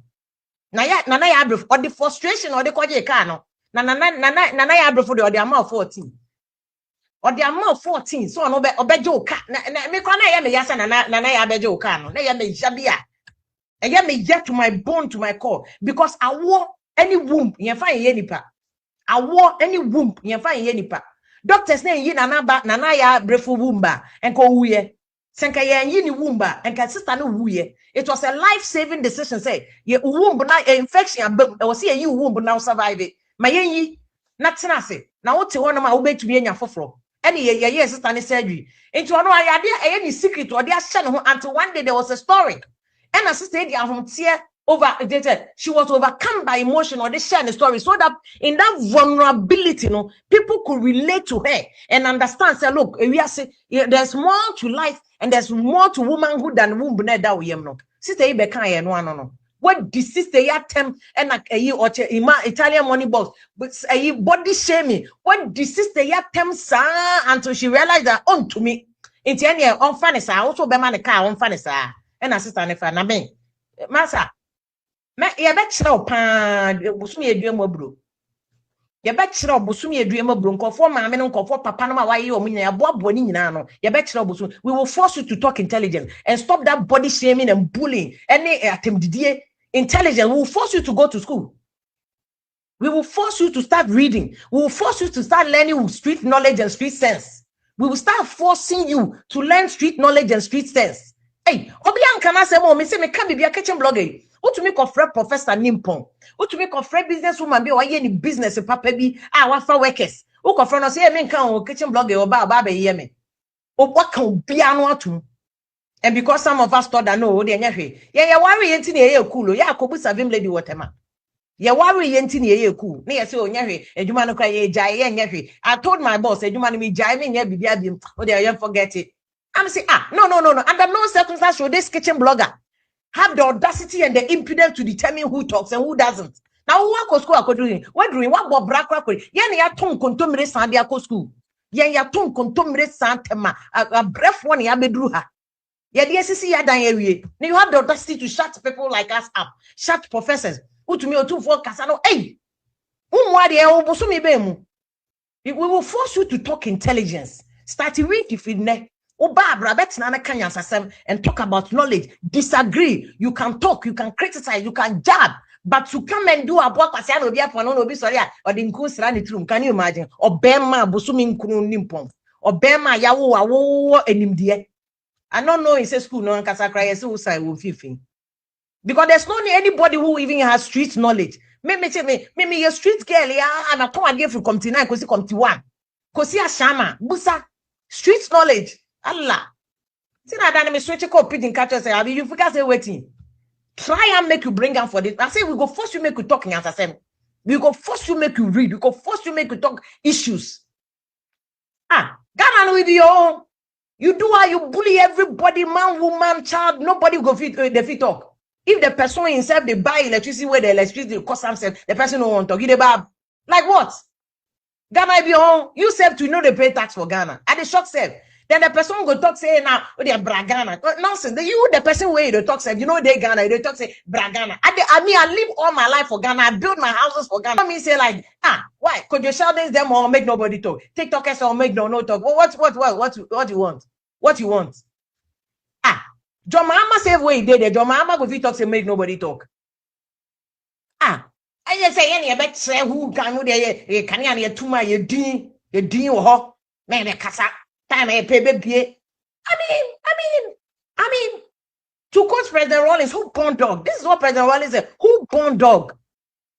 Nana ya brefu or the frustration or the kwaje car no. Nana ya brofo de amount 14 or the amount 14 so no obejo ka na me kwa na ya me yasa nana ya bejo ka no na ya me jabia e ya me get to my bone to my core because I wore any womb yen fa ye nipa I wore any womb yen fa ye nipa doctors na yi nana ya brofo womba enko wuye senka ye yi ni womba enka sister no wuye it was a life saving decision say ye womb na infection abam e was say ye womb now survive it mayenyi na tenase na wote ho na ma wobetumi anya foforo ene ye sister ne surgery into ono ayade ni secret odi ahye ne ho until one day there was a story and a sister dey ahomtie over she was overcome by emotion or they share the story so that in that vulnerability no people could relate to her and understand say look we are say there's more to life and there's more to womanhood than womb na da we no sister ibe kan ye no no what the sister ya tem and or Italian money box but body shaming what the sister ya tem sa until she realized that on to me it's any on funny sa also be man car on funny sa and sister ne fa na me masa me ye be kire pa busumi eduemo bro ye be kire busumi eduemo bro nkofo maame no nkofo papa no ma waye o munya aboabo ni nyina no ye be kire busumi we will force you to talk intelligent and stop that body shaming and bullying any atemdidie intelligent. We will force you to go to school. We will force you to start reading. We will force you to start learning street knowledge and street sense. We will start forcing you to learn street knowledge and street sense. Hey, obian kana say mo me say me can be a kitchen blogger. What to make of professor Nimpon? What to make of business woman be why any business papa bi wafa workers. Who ko no say me kan kitchen blogger oba be ye me. O what can be anu atum. And because some of us thought that no, they worry yenti na ye cool. Ya kobu savim lady whatever. Ya worry yenti na ye cool. Na say onyawe eduma no kwa ye jai ye nyahwe. I told my boss eduma no me jai me nya bibia bim. O dey you forget it. I'm saying no. Under no circumstance should this kitchen blogger have the audacity and the impudence to determine who talks and who doesn't. Now who go school akodoing? What doing? What bob brakwa ko? Yen ya ton kontomre san dia ko school. Yen ya ton kontomre san tema. A bref one ya bedru ha. Yeah, the SEC now you have the audacity to shut people like us up, shut professors. Who to me or two for Casano? Hey, we will force you to talk intelligence. Start to read if you ne. And talk about knowledge. Disagree. You can talk, you can criticize, you can jab, but to come and do a work as I be for no be sorry or the include room. Can you imagine? Or Bema Busumi Kunu Nimpon or Bema Yawo enimdie. I don't know in school no nkasa cry say who say won fifi because there's no anybody who even has street knowledge me your street girl ya and I come again from committee 9 kosi committee 1 kosi ashama busa street knowledge Allah see na dan me switch ko pidin catch say abi you figure say waiting try and make you bring am for this I say we go force you make you talk in answer we go force you make you read we go force you make you talk issues Ghana with your you do how you bully everybody, man, woman, child. Nobody go fit the fit talk. If the person himself they buy electricity where the electricity cost themselves, the person don't want to talk. You they buy like what? Ghana be on. You said to know they pay tax for Ghana. At the shock self. Then the person go talk say now, oh, they are Bragana. Nonsense. You the person where they talk say, you know they Ghana, they talk say Bragana. I live all my life for Ghana. I build my houses for Ghana. I mean say like, why? Could you shout this them or make nobody talk? TikTokers or make no talk. What you want? What you want? John Mahama say where he did it. John Mahama go fit talk say make nobody talk. I just say any bet say who can you can you tuma you din or man kasa. Time I pay baby. I mean, to quote President Rollins, who born dog? This is what President Rollins said. Who born dog?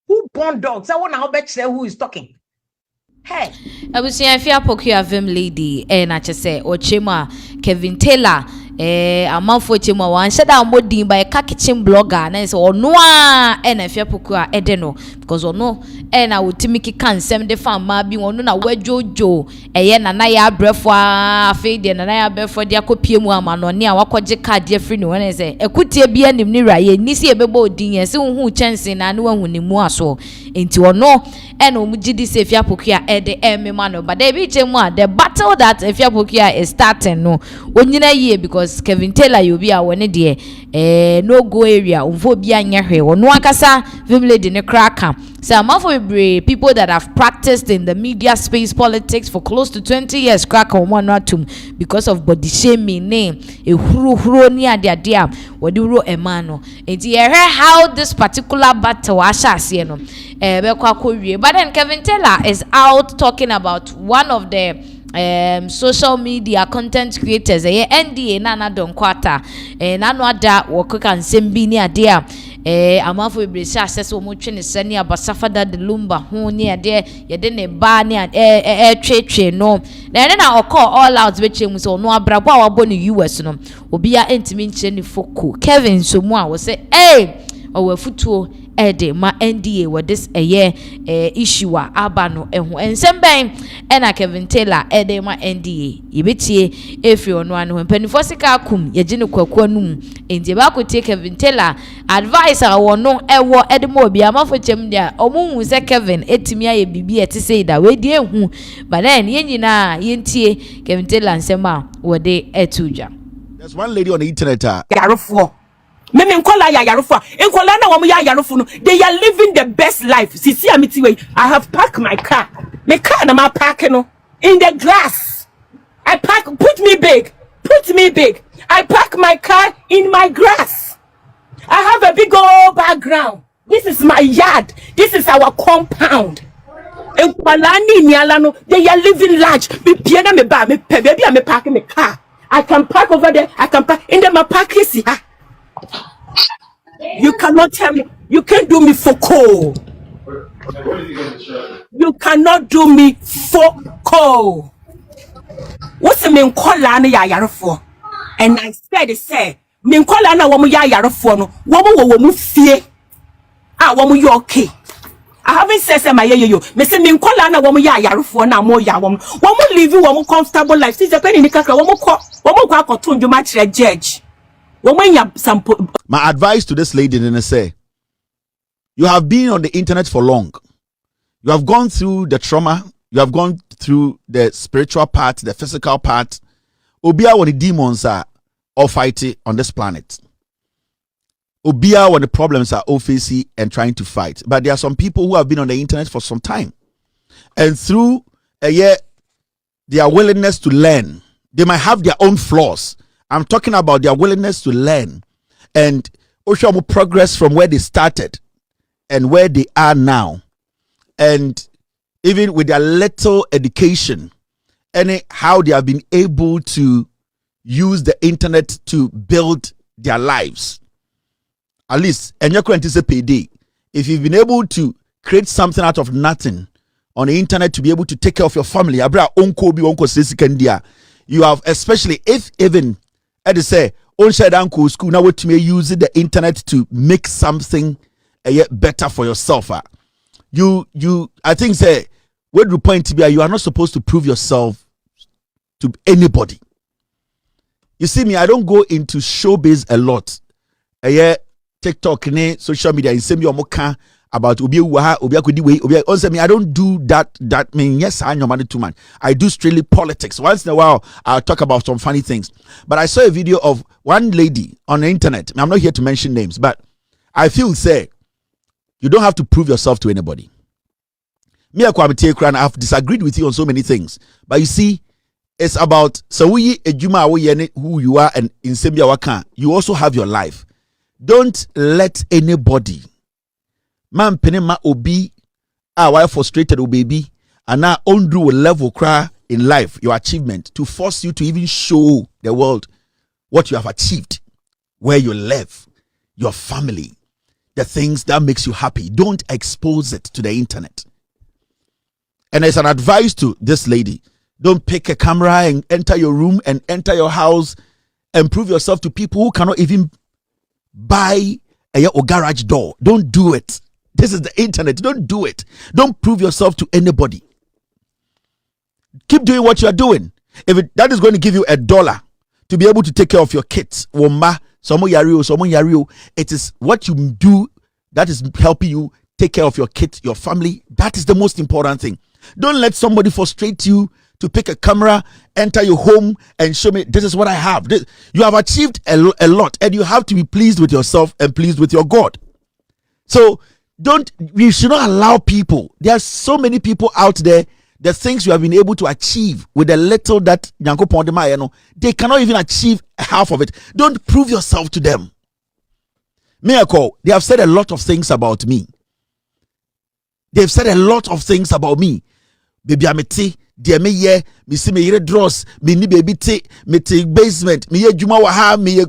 Who born dog? So I want to bet say who is talking. Hey,
I was saying if you are vim lady, and I just say or Chima Kevin Taylor. A month for Chima one said I'm modding by a kitchen blogger and so no and if you pokua edeno because or no and I would timiki can send the farm maybe one no where Jojo a yen and I brefa fade and I brefa dia copy man or near wakoje card dear free no one say a good dear be an nira ye nisi a bebo ding and so who chance in and one who more so into or no and umujidi say if you pokia at the mano but they be the battle that if you pokia is starting no when you year because Kevin Taylor you be a one dear no go area unfo bia nyahwe ono akasa village ne kraka so amafo people that have practiced in the media space politics for close to 20 years kraka omonatum because of body shaming name ehuru ni adia wodi ro emano enti how this particular battle ashase no but then Kevin Taylor is out talking about one of the social media content creators NDA nana don kwata nanu ada woko kan sembi ni ade amafo ibresi access wo motwe ne sani abasafada de lumba ho ni ade ye de ne ba ni twetwe no na call all out beche mu so no abrabo a wabo ni US no obi a entimi nche ni foko Kevin Somu a wo say owafutuo ede ma NDA with this issue abano ehu ensemben ena Kevin Taylor ede ma NDA yebetie efi ono anu mpanifo sika kum yeje ne kwakwa num enti ba ko tie Kevin Taylor advice a wono ewo ede ma obi amafo chem dia omuhu se Kevin etimi aye bibi eti say da we die ehu but then yenyina yentie Kevin Taylor nsema wode etuja.
There's one lady on the internet
yarofo me nkola ya yarofo nkola na wo ya yarofo no they are living the best life sisi amiti way I have parked my car na ma park no in the grass I park put me big I park my car in my grass I have a big old background this is my yard this is our compound nkola ni ala no they are living large me pie na me ba me pe baby me park my car I can park over there I can park in the my park here. You cannot tell me. You can't do me for coal. You cannot do me for coal. What's the main call ya for? And I said, main call na womu ya for no. Womu fear. Womu you okay? I haven't said my yo. Me say main call na womu ya for na mo ya womu. Womu live womu comfortable life. See the penny ni kakra womu kwa kotunju match judge.
My advice to this lady then say, you have been on the internet for long. You have gone through the trauma. You have gone through the spiritual part, the physical part. Obia when the demons are all fighting on this planet. Obia when the problems are all facing and trying to fight. But there are some people who have been on the internet for some time. And through a year, their willingness to learn, they might have their own flaws. I'm talking about their willingness to learn and Oshomu progress from where they started and where they are now. And even with their little education and how they have been able to use the internet to build their lives. At least, and you're going to say payday. If you've been able to create something out of nothing on the internet to be able to take care of your family, you have, especially if even I say, on side uncle school now what you may use the internet to make something better for yourself. You I think say what the point to be you are not supposed to prove yourself to anybody. You see me, I don't go into showbiz a lot. TikTok, social media, in same yomoka, about obi waha obi akodi way obi on me I don't do that mean yes I know money too much. I do strictly politics. Once in a while I'll talk about some funny things. But I saw a video of one lady on the internet. I'm not here to mention names, but I feel say you don't have to prove yourself to anybody. Me I've disagreed with you on so many things. But you see, it's about so we who you are and in Sembia Waka, you also have your life. Don't let anybody man penema obi why frustrated o baby and now undo a level cry in life, your achievement, to force you to even show the world what you have achieved, where you live, your family, the things that makes you happy. Don't expose it to the internet. And as an advice to this lady, don't pick a camera and enter your room and enter your house and prove yourself to people who cannot even buy a garage door. Don't do it. This is the internet. Don't do it. Don't prove yourself to anybody. Keep doing what you are doing. That is going to give you $1 to be able to take care of your kids. It is what you do that is helping you take care of your kids, your family. That is the most important thing. Don't let somebody frustrate you to pick a camera, enter your home and show me this is what I have. You have achieved a lot and you have to be pleased with yourself and pleased with your God. So we should not allow people. There are so many people out there, the things you have been able to achieve with the little that they cannot even achieve half of it. Don't prove yourself to them. Miracle, they have said a lot of things about me. They've said a lot of things about me. Baby, I'm a tea. Dear me, yeah, me see me here dross, me ni baby tea, me take basement, me ye juma waha, me ye.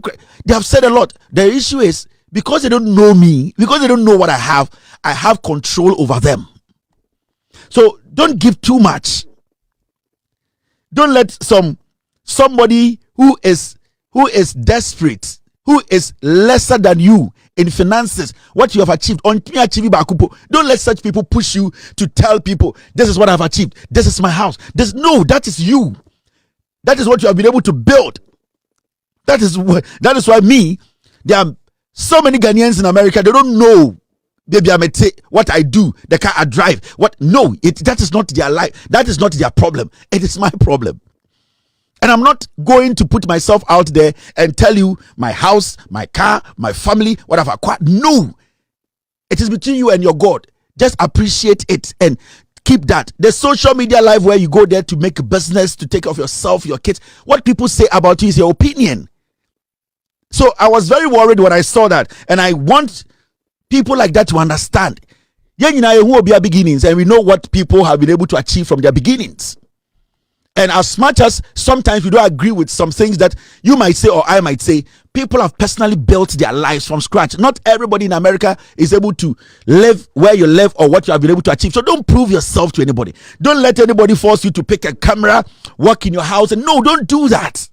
They have said a lot. The issue is because they don't know me, because they don't know what I have control over them. So don't give too much. Don't let somebody who is desperate, who is lesser than you in finances, what you have achieved, don't let such people push you to tell people, this is what I've achieved, this is my house. No, that is you. That is what you have been able to build. That is why there are so many Ghanaians in America, they don't know, baby, what I do, the car I drive. That is not their life. That is not their problem. It is my problem. And I'm not going to put myself out there and tell you my house, my car, my family, what I've acquired. No. It is between you and your God. Just appreciate it and keep that. The social media life where you go there to make a business, to take care of yourself, your kids. What people say about you is your opinion. So I was very worried when I saw that. And I want people like that to understand. Beginnings, and we know what people have been able to achieve from their beginnings. And as much as sometimes we don't agree with some things that you might say or I might say, people have personally built their lives from scratch. Not everybody in America is able to live where you live or what you have been able to achieve. So don't prove yourself to anybody. Don't let anybody force you to pick a camera, walk in your house. And no, don't do that.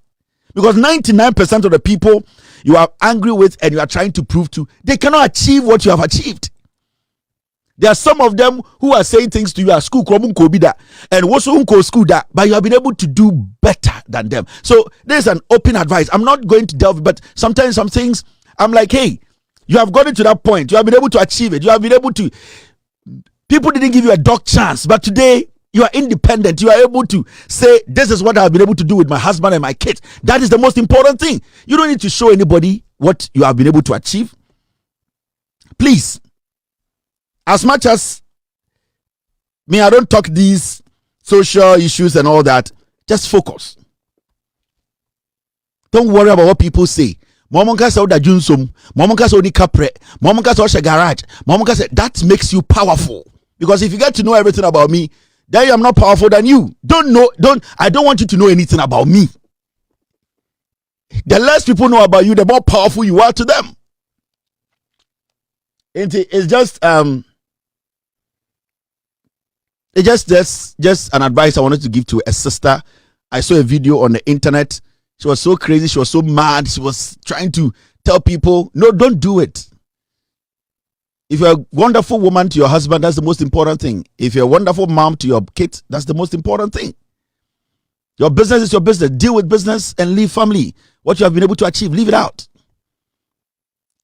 Because 99% of the people you are angry with and you are trying to prove to, they cannot achieve what you have achieved. There are some of them who are saying things to you at school, and also school that, but you have been able to do better than them. So there's an open advice. I'm not going to delve, but sometimes some things I'm like, hey, you have gotten to that point. You have been able to achieve it. You have been able to. People didn't give you a dog chance, but today you are independent. You are able to say, this is what I've been able to do with my husband and my kids. That is the most important thing. You don't need to show anybody what you have been able to achieve. Please. As much as I don't talk these social issues and all that, just focus. Don't worry about what people say. That makes you powerful. Because if you get to know everything about me, then I'm not powerful than you. I don't want you to know anything about me. The less people know about you, the more powerful you are to them. It's just an advice I wanted to give to a sister. I saw a video on the internet. She was so crazy. She was so mad. She was trying to tell people, no, don't do it. If you're a wonderful woman to your husband, that's the most important thing. If you're a wonderful mom to your kids, that's the most important thing. Your business is your business. Deal with business and leave family. What you have been able to achieve, leave it out.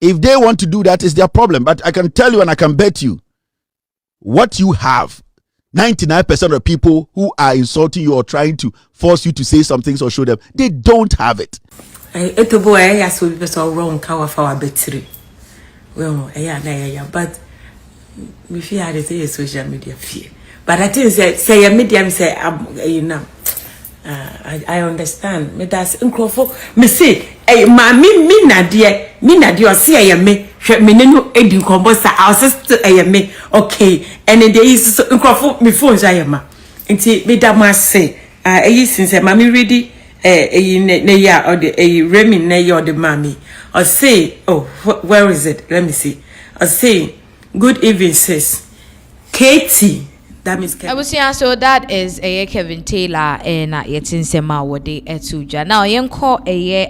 If they want to do that, it's their problem. But I can tell you and I can bet you, what you have, 99% of people who are insulting you or trying to force you to say some things or show them, they don't have it.
Ito boy, yes, we be so wrong. Kawa for our battery. Well, but we fear how they say social media fear. But I think say a medium say you know. I understand. Me that's uncrofo. Me say, ma me nadia see me. Me no edi kombosa. Our sister me. Okay. And then there is uncrofo me phone jayama. Inti me da ma say. Since ma me ready. Ne ya or the Remy ne ya or the mommy. Or say, oh, where is it? Let me see. Or say, good evening, sis. Katie. That means Kevin.
I was saying, so that is a Kevin Taylor and Yetin Sema Wode Etuja. Now, yenko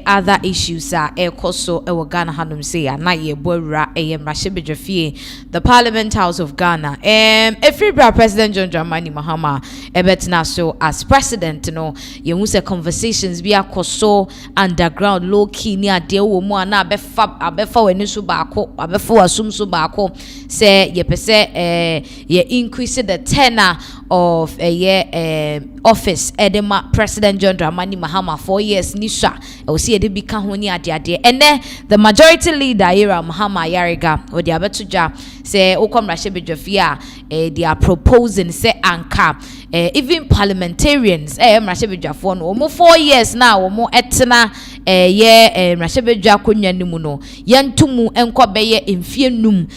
other issues are so Ghana Hanum say na ye boyra Rashibijafie, the Parliament House of Ghana. Every President John Dramani Mahama ebetina so as president, you know, you say conversations be so underground, low key near deal woman na befa when su bako, abefa asum su bako say ye pese ye increase the tenor of a year office Edema President John Dramani Mahama 4 years nisha see a bika honi ade and then the majority leader era Mahama Yariga or the abetuja say okom Rashibijafia they are proposing say anka even parliamentarians Rashibijafo no 4 years now or more etna Rashibija kunya nimu no yantumu enko beye mfie num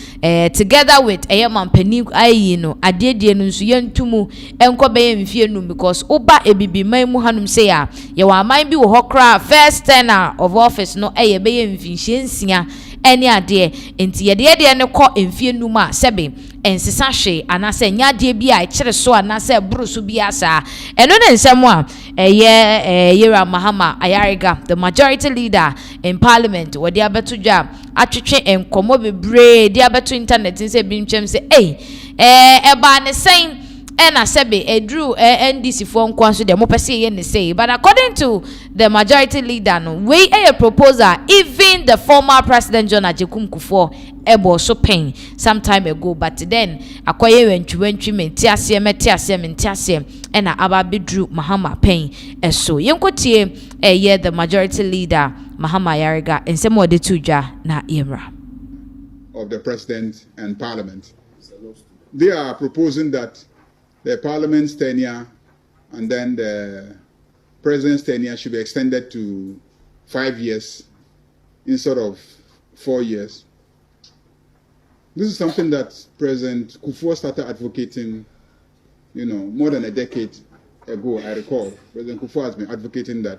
together with man peni ayi no adedie no nso yantumu enko beye mfie num because oba ebibi man mu hanum say ya wa man bi wo hokra first tenor of office no beye mfinhie nsia ene ade enti ye ne kɔ mfie num a sebe ensesa hwe anase nyade bi a kyere so anase brusu bi asa eno ne nsɛm a yera Mahama Ayariga the majority leader in parliament wodi abetudwa atwetwe enkomo bebre di abetu internet nse bi ntwem se eba ne sen ena sebe edru NDC for nkwanso de mopese ye ne say but according to the majority leader no we a proposal even the former president John Ajekum Kufuor ebo so pain some time ago but then akoye wentwi menti asem ena aba bedru Mahama pain eso yenkotie the majority leader Mahama Yariga ensem ode tuja na yemra
of the president and parliament. They are proposing that the parliament's tenure and then the president's tenure should be extended to 5 years instead of 4 years. This is something that President Kufuor started advocating, you know, more than a decade ago, I recall. President Kufuor has been advocating that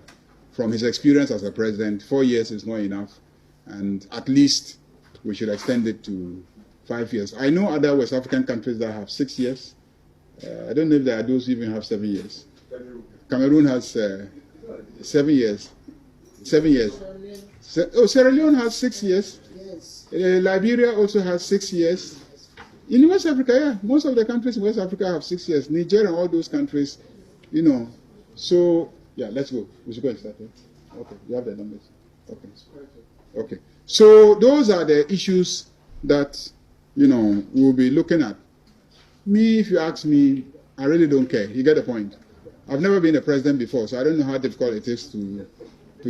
from his experience as a president, 4 years is not enough, and at least we should extend it to 5 years. I know other West African countries that have 6 years. I don't know if there are those who even have 7 years. Cameroon has 7 years. 7 years. Sierra Leone has 6 years. Yes. Liberia also has 6 years. In West Africa, yeah, most of the countries in West Africa have 6 years. Nigeria and all those countries, you know. So, yeah, let's go. We should go and start it. Okay, you have the numbers. Okay. Okay. So those are the issues that, you know, we'll be looking at. Me, if you ask me, I really don't care. You get the point. I've never been a president before, so I don't know how difficult it is to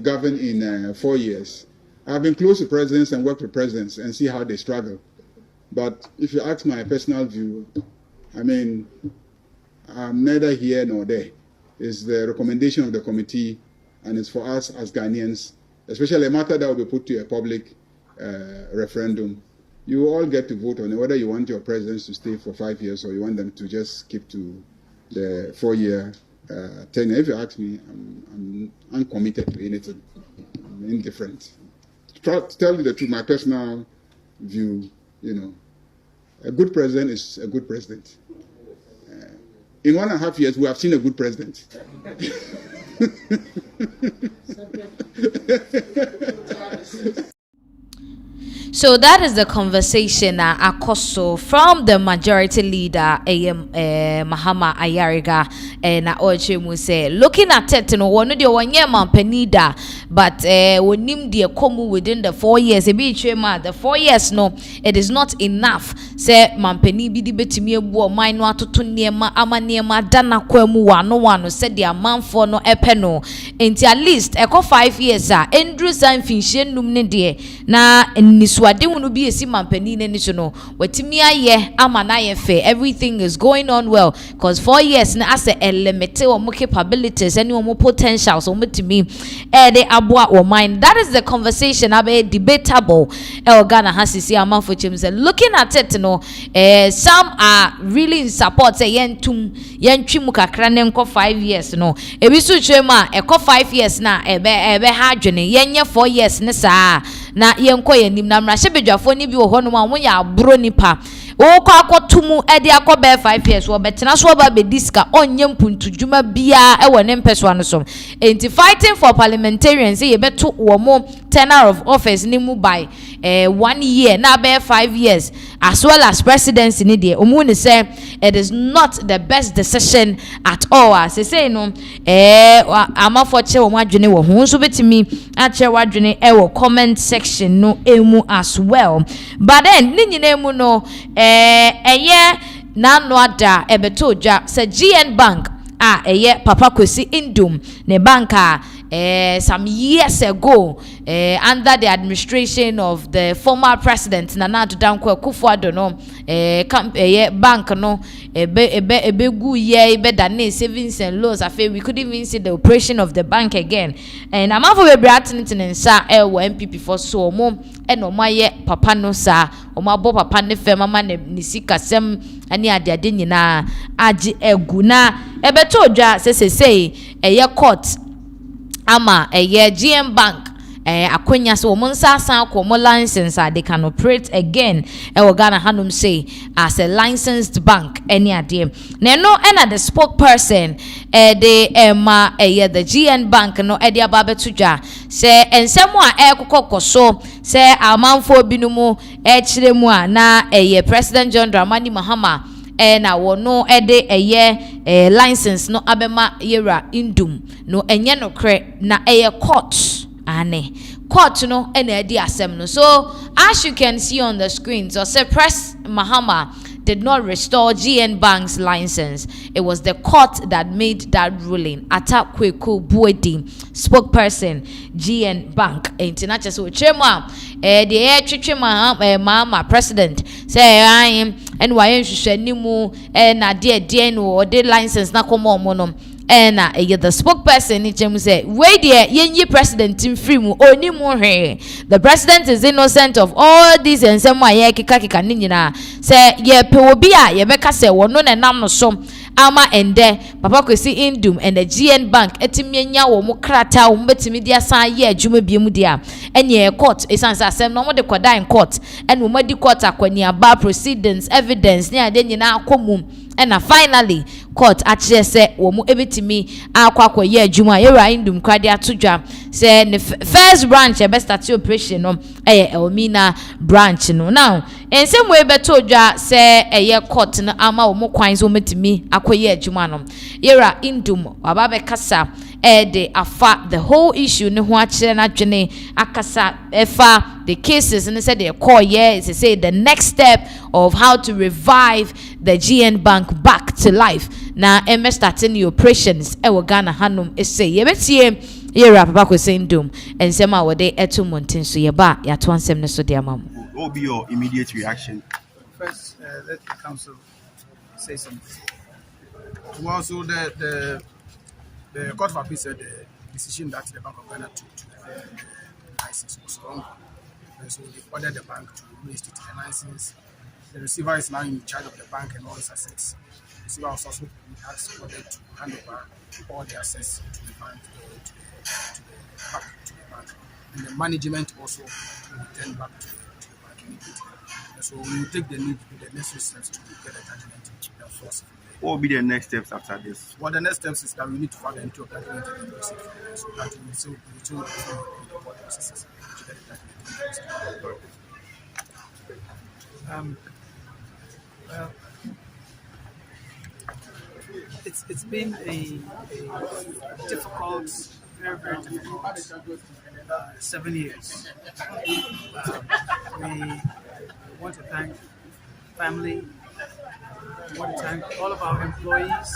govern in 4 years. I've been close to presidents and worked with presidents and see how they struggle. But if you ask my personal view, I mean, I'm neither here nor there. It's the recommendation of the committee, and it's for us as Ghanaians, especially a matter that will be put to a public referendum. You all get to vote on whether you want your presidents to stay for 5 years or you want them to just keep to the 4-year tenure. If you ask me, I'm uncommitted to anything. I'm indifferent. To tell you the truth, my personal view, you know, a good president is a good president. In 1.5 years, we have seen a good president.
So that is the conversation Akoso from the majority leader Mahama Ayariga and Ochimu say looking at it no one de wanye mampenida but wonim de komu within the 4 years e be the 4 years no it is not enough say mampeni bi di betimi ebu o man no atoto niema ama niema dana kwamu wano said the amanfo no epe no enti at least eko 5 years endru san finhye num ne de na niswade hunu bi esi mampeni ne so no watimi aye ama na ye fe everything is going on well because 4 years na as a limit o mo capabilities any o potentials o mutimi de aboa o mind. That is the conversation abe debatable Ghana hasisi amanfo chem say looking at it no some are really in support say yentwi mu kakra ne nko 5 years no ebi so twema eko 5 years na ebe ha dwene yenye 4 years ne saa na yenko yanim na mra hyebedwafo ni bi wo hono ma wo ya abro nipa wo kwa akotumu ede akobe 5 years wo betena so ba be diska onye mpuntu dwuma bia e wo ne mpeswa no so enti fighting for parliamentarians ye beto wo mo tenure of office ni mu by 1 year na be 5 years as well as presidency ni de omu ni say it is not the best decision at all as say no amafo che wo adwene wo ho so betimi a che wadwene e wo comment section no emu as well but then ni nyina emu no eye na no ada ebeto dwa say GN Bank eye Papa Kwesi Indum ne banka some years ago under the administration of the former president Nana Addo Dankwa Akufo-Addo no bank no ebe gu ye ebe dane savings and loans afa we couldn't even see the operation of the bank again and amafo be bratin nsa wo MPP for so mo eno maye papa no sa o mabo papa ne fe mama ne sikasem ani ade nyina age egu na ebe to dwa sesesei eye court ama eye GM Bank akwenya so mo nsa san ko mo license they can operate again Ghana hanum say as a licensed bank any ade na no na the spokesperson the GN Bank no e dia ba betudwa say ensemo a ekokoso say amanfo binumu kire mu na President John Dramani Mahama na wono de license no abema yera indum no enye no kre na court ane court no na di asem no so as you can see on the screen so say Press Mahama did not restore GN Bank's license. It was the court that made that ruling. Atta Kweku Buedi, spokesperson GN Bank International. So Chema the Mahama president say I am and why you should nimu na dear no the license na komo monom and the spokesperson in say wait there yenye president in free mu oni mu he the president is innocent of all these and some why kika nyina say ye pe obi a ye beka say wono na nam no so ama ende Papa Kwesi Indum and the GN Bank etimianya wo mu krata wo betimi dia san ye adwuma biemu dia enye court esan asem no mo de koda in court and wo madi court akwani aba proceedings evidence ne ade nyina akomum and finally court actually say wo mu ebetimi akwa ye adwuma yera Indum kwade atodwa say the first branch e be start operation no Elmina branch no now in same way beto dwa say court no ama wo mu kwan so metimi akoye adwuma no yera Indum ababe kasa de afa the whole issue ne ho akire na dwene akasa efa the cases and said they call is say the next step of how to revive the GN Bank back to life na starting the operations Ghana hanum say yebetie yera Papa Kwesi Indum ensem a wode eto monten so yeba ya to ansem ne so de amam.
What will be your immediate reaction?
First, let the council say something. Also, the Court of Appeal said the decision that the Bank of Ghana took to the license was wrong. And so they ordered the bank to reinstate the license. The receiver is now in charge of the bank and all its assets. The receiver was also asked ordered to hand over all the assets to the bank, to the bank. And the management also to return back to the bank immediately. And so we will take the necessary steps to get the judgment and force it.
What will be the next steps after this?
Well, the next steps is that we need to file the entry of judgment and proceed from there. So that we will still the court processes to get the judgment. Well, it's been a difficult, very very difficult 7 years. We want to thank family. We want to thank all of our employees.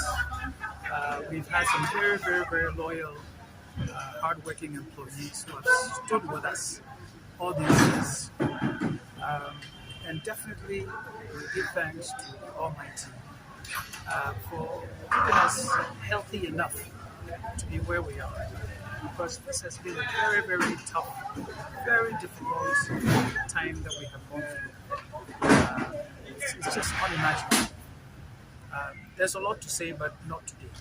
We've had some very very very loyal, hardworking employees who have stood with us all these years. And definitely we give thanks to the Almighty for keeping us healthy enough to be where we are. Because this has been a very, very tough, very difficult time that we have gone through. It's just unimaginable. There's a lot to say, but not today.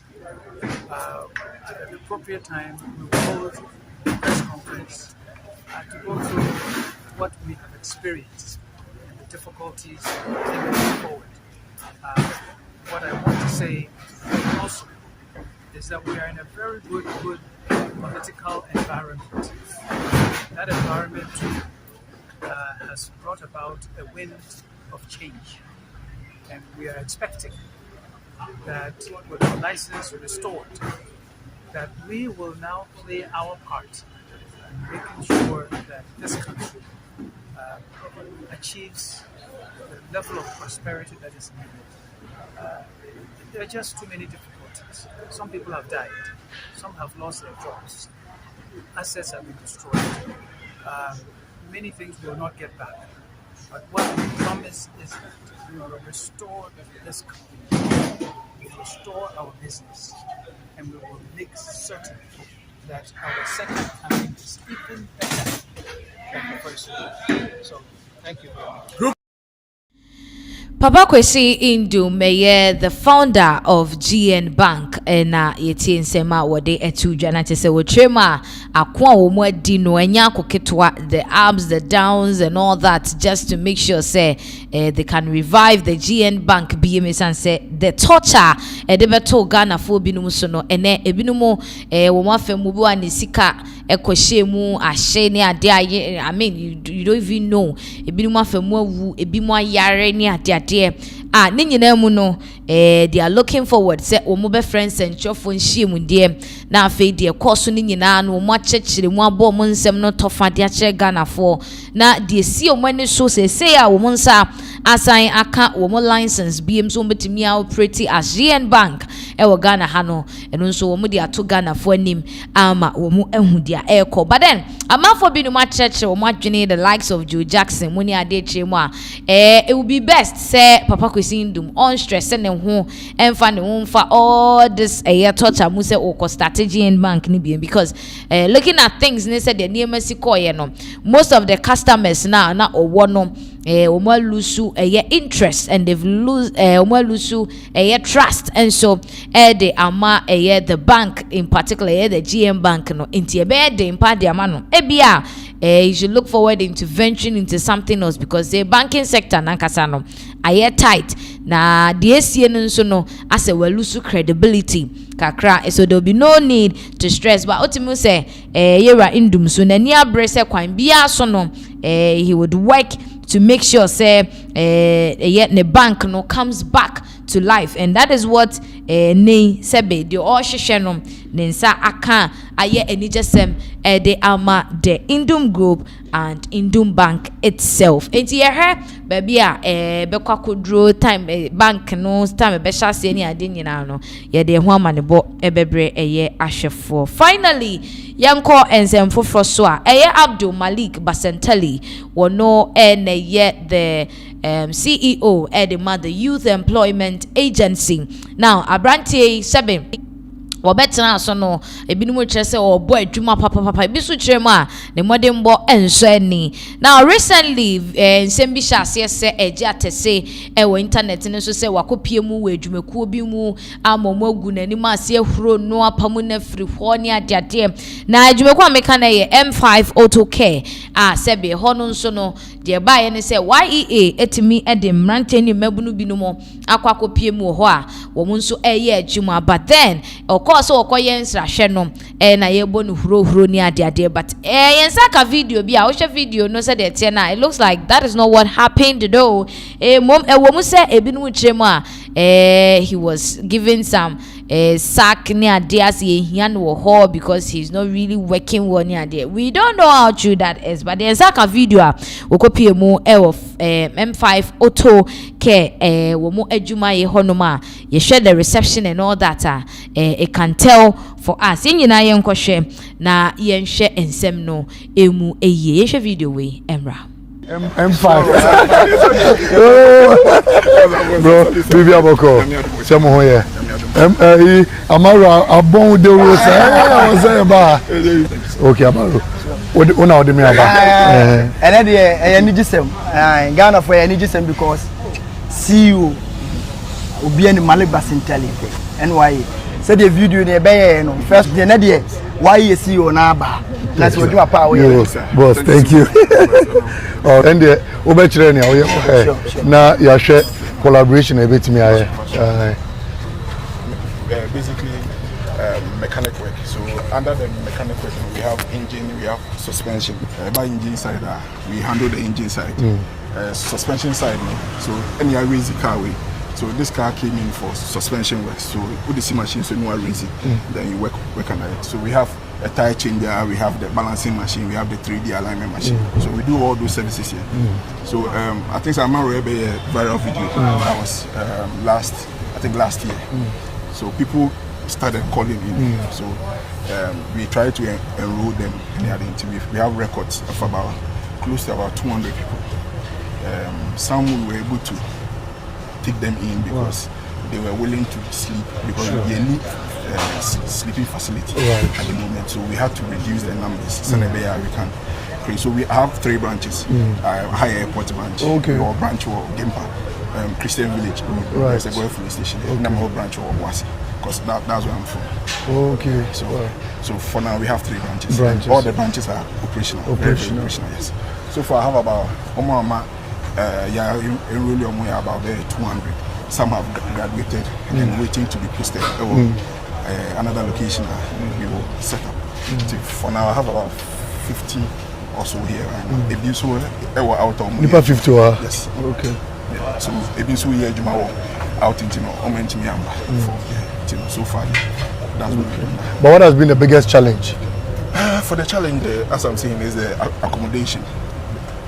At the appropriate time, we will hold a press conference to go through what we have experienced and the difficulties moving forward. What I want to say also is that we are in a very good political environment. That environment has brought about a wind of change, and we are expecting that with the license restored, that we will now play our part in making sure that this country achieves the level of prosperity that is needed. There are just too many difficulties. Some people have died. Some have lost their jobs. Assets have been destroyed. Many things we will not get back. But what we promise is that we will restore this country. We will restore our business. And we will make certain that our second coming is even better than the first one. So, thank you very much.
Papa Kwesi Indumeye, the founder of GN Bank, na yeti nsema wode etudwa na tese wotrema akwa omo adi no anya koketwa, the ups, the downs and all that, just to make sure say they can revive the GN Bank. BMS and say the torture de beto Ghana for binum so no ene ebinumo wo mafemu bi wa ni sika ekohyemu ahye ne ade aye. I mean, you don't even know ebinumo afemu awu ebimu ayare ne ade ninyina mu no they are looking forward say omo be friends and chofo nhiem de na afei de course ninyina no omo achechire mu abo omo nsem no tofa de ache Ghana for na de si omo ani so say a omo nsa assign aka omo license BM so betimi operate as GN Bank wo Ghana ha no eno nso omo de ato Ghana for anim ama omo ehu dia eko. But then amafo bi no ma chechire omo adwene the likes of Joe Jackson muni ade chire mu a it would be best say Papa Kwesi Indum on stress ne ho emfa ne ho mfa all this torture mu say o strategy in bank ni bien, because looking at things ne say the name si koye no, most of the customers now na owo no omo lusu interest, and they've lose omo lusu trust, and so the ama the bank in particular the GM Bank no inti ebe de impa de ama no ebia you should look forward into venturing into something else, because the banking sector nankasa no aye tight na the ACN nso no as a lose credibility kakra, so there'll be no need to stress. But ultimately say yera Indum so na ni abrese kwan bia so no he would work to make sure say the bank no comes back to life, and that is what ne sebe the all shisheno nensa aka aye eni jesem the ama the Indum Group and Indum Bank itself. Enti yehe baby a bekwa kodro time bank no time be sha se ni ade nyina no ye de ho ama ne bo ebebre ahwefo. Finally yanko ensem foforo so a Abdul Malik Basentali wono the CEO the Mother Youth Employment Agency. Now Abrantie 7 wobetena so no ebinumu kire se obo adwuma papa ebisu kire mu a ne modembo enso ani. Now recently nsem bi hyase se eje atese wo internet ne so se wakopie mu we adwumakuo bi mu amomo agu nani ma ase ahuro no apamu na firi ho ne ade na adwumakuo ameka na ye M5 Auto Care sebe hono nso no de bae ne se YEA etimi ede mrante ni mabunu binumo akwakopie mu ho a wo nso eye adwuma but then of course okoye nsrahwe no na yebo no huro ni ade but yensa ka video bi a wo hwe video no se de tie na it looks like that is not what happened though mom wo mu se ebinu kiremu a he was given some sack ni ade as ye hia no ho because he's not really working well ni ade. We don't know how true that is, but there's like a video okopie mu of M5 auto care wo mu adwuma ye honoma ye share the reception and all that it can tell for us nyina ye nkohwe na ye nhwe ensem no emu eye ye hwe video we emra
M5 bro bibi aboko semo ho ye Amaro abon de wo say ba okay Amaro una ode me aba
ene de eni gisem Ghana for eni gisem because CEO obi ani Malik Basintali NYA said the video ne be no first de ne de why CEO na aba na so do apa we
boss thank you and the obe kire ne we na ya hwe collaboration e betimi aye
basically mechanic work. So under the mechanic work we have engine, we have suspension. By engine side we handle the engine side. Suspension side so any raise the car way. So this car came in for suspension work. So with the machine so no raise it, then you work on it. So we have a tire changer, we have the balancing machine, we have the 3D alignment machine. So we do all those services here. So I think I'm a viral video that was last year. So people started calling in. So we tried to enroll them in the interview. We have records of close to about 200 people. Some we were able to take them in because they were willing to sleep because they need sleeping facility at the moment. So we had to reduce the numbers. So we can. So we have 3 branches. High Airport branch, or branch or Gempa. Christian Village, there's a boy police station. Number branch or Wasi, because that's where I'm from.
Okay.
So for now we have 3 branches. All the branches are operational. Very operational, yes. So far I have about enrolling about 200. Some have graduated and waiting to be posted. Another location we will set up. So for now I have about 50 or so here right now. If you saw out of
50
yes.
Okay.
So even so here Juma out in so far that's what we're doing.
But what has been the biggest challenge?
For the challenge, as I'm saying, is the accommodation,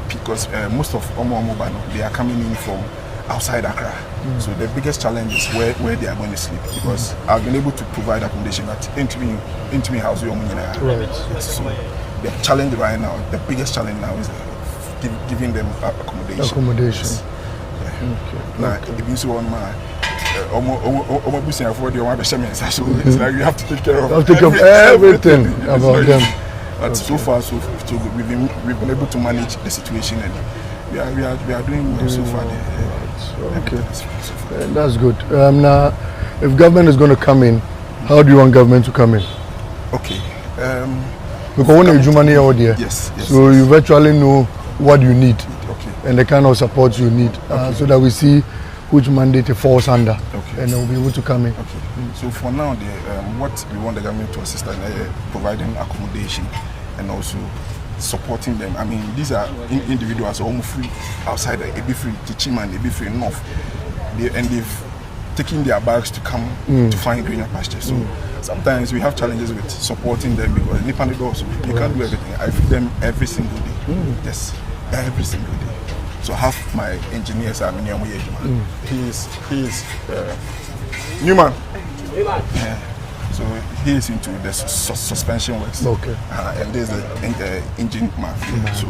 because most of Omo they are coming in from outside Accra. So the biggest challenge is where they are going to sleep, because I've been able to provide accommodation at Intimi House.
Right.
So the challenge right now, the biggest challenge now is giving them accommodation. Yes. Now, if you see one man, almost for the one so it's like you have to take care of
everything about them.
But so far, so we've been able to manage the situation, and we are doing well so far.
Okay, that's good. Now, if government is going to come in, how do you want government to come in?
Okay.
Because when you money out there,
yes.
So you virtually know what you need, and the kind of support you need, so that we see which mandate it falls under, and they'll be able to come in.
So for now, what we want the government to assist in providing accommodation and also supporting them. I mean, these are individuals almost free outside, a bit free teaching and a bit free enough, and they've taken their bags to come to find greener pastures. So sometimes we have challenges with supporting them because you can't do everything. I feed them every single day. Yes, every single day. So half my engineers are He is Newman. So he is into the suspension works. And there's the engine man. So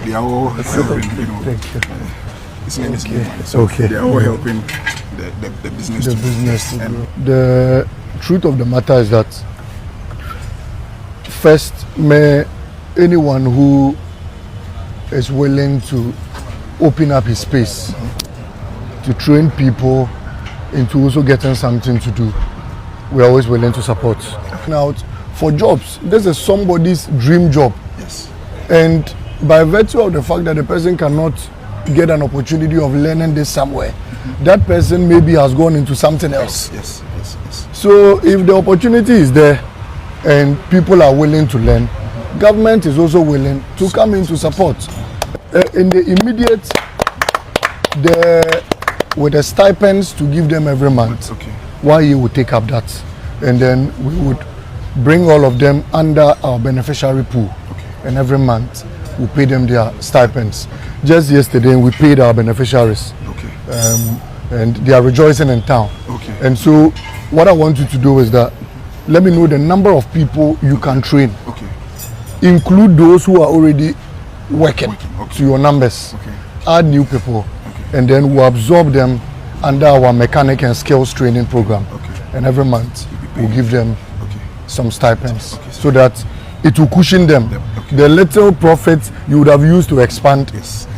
they are all helping. His name is Newman. So they are all helping the business.
The business. The truth of the matter is that first, may anyone who is willing to open up his space to train people into also getting something to do, we're always willing to support. Now, for jobs, this is somebody's dream job.
Yes.
And by virtue of the fact that the person cannot get an opportunity of learning this somewhere, that person maybe has gone into something else.
Yes.
So if the opportunity is there and people are willing to learn, government is also willing to come in to support. In the immediate, with the stipends to give them every month, why you would take up that, and then we would bring all of them under our beneficiary pool, and every month we pay them their stipends. Just yesterday we paid our beneficiaries, and they are rejoicing in town. And so what I want you to do is that let me know the number of people you can train. Include those who are already working to your numbers. Add new people, and then we'll absorb them under our mechanic and skills training program. And every month we'll give them some stipends so that it will cushion them. The little profit you would have used to expand,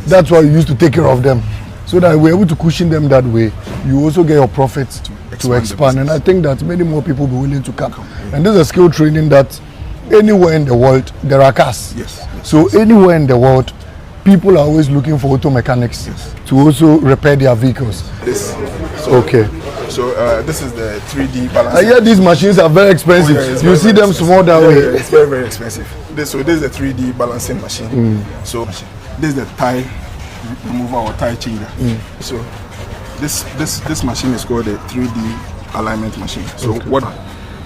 that's why you used to take care of them. So that we're able to cushion them that way, you also get your profits to expand. And I think that many more people will be willing to come. And this is a skill training that anywhere in the world there are cars. So anywhere in the world, people are always looking for auto mechanics to also repair their vehicles.
So this is the 3D balance.
I hear these machines are very expensive. You see them small that way.
It's very expensive. This is the 3D balancing machine. So this is the tire remover or tire changer. So this machine is called the 3D alignment machine. So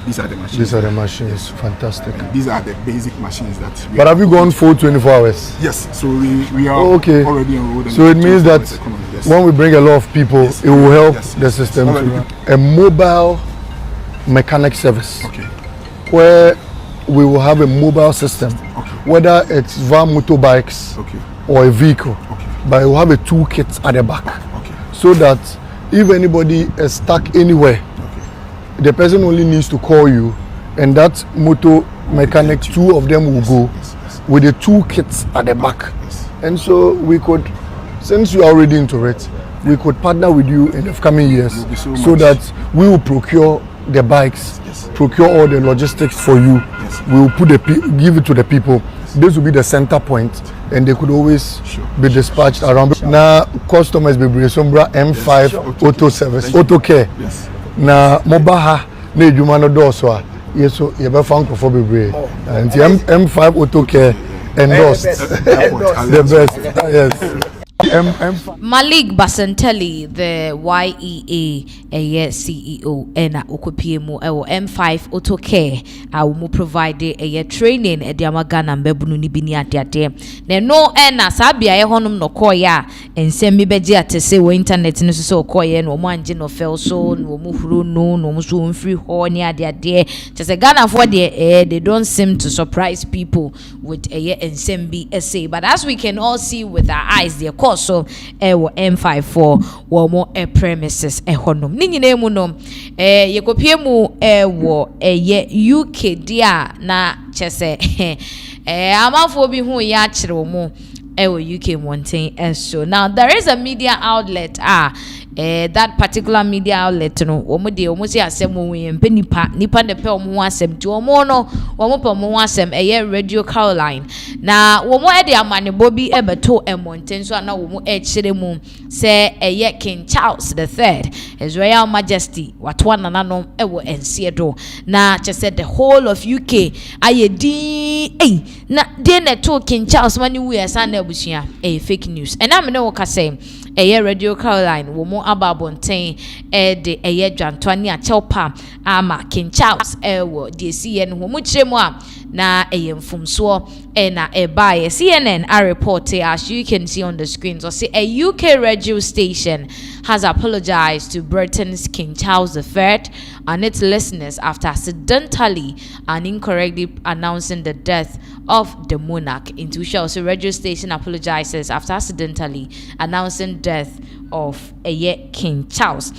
these are the machines.
These are the machines. Fantastic.
These are the basic machines that.
But have you gone full 24 hours?
Yes. So we are already enrolled.
So it means that when we bring a lot of people, it will help the system to run. A mobile mechanic service, where we will have a mobile system, whether it's van motorbikes or a vehicle, but it will have a toolkit at the back, so that if anybody is stuck anywhere, the person only needs to call you, and that motor mechanic, two of them will go with the toolkits at the back. And so we could, since you are already into it, we could partner with you in the coming years so that we will procure the bikes, procure all the logistics for you. We will give it to the people. This will be the center point, and they could always be dispatched around. Now, customers be bring sombra M5 auto service, auto care. Na mobaha na edwuma no dɔɔso a yeso yɛbɛfa nkɔfɔ bebree nti M5 auto care endorsed the best. Yes.
Malik Basantelli, the YEA CEO, and Okopiemu M5 Auto Care, will provide a training at the Amagana Bebunu Nibiniate. There no ena Sabia honum no koya and send me bedia to say internet and so koya no manjin no fell so no mufru no soon free hornia dear. Just a Ghana for they don't seem to surprise people with a year and sembi essay. But as we can all see with our eyes, their course so M54 wo mo premises honum ni nyina mu no yekopie mu wo UK dia na chese amafo bi hu ya kire mu UK mountain. So now there is a media outlet that particular media outlet no omo de omo si asem wo yempe nipa de pe omo asem ti omo no omo pe omo asem Radio Caroline na omo e de amane bobi ebeto mountain so na omo kire mu se King Charles III, His Royal Majesty watwa nananom wo ensie do na che said the whole of UK ayedi na de na to King Charles mani wu esa na abusua fake news and am no ka say Radio Caroline wo mo ababonten de dwantwane a chelpa ama King Charles wo de CN ho mo kiremu a na mfumso na buy CNN report as you can see on the screen. So say a UK radio station has apologized to Britain's King Charles III and its listeners after accidentally and incorrectly announcing the death of the monarch. Intuition so radio station apologizes after accidentally announcing death of King Charles.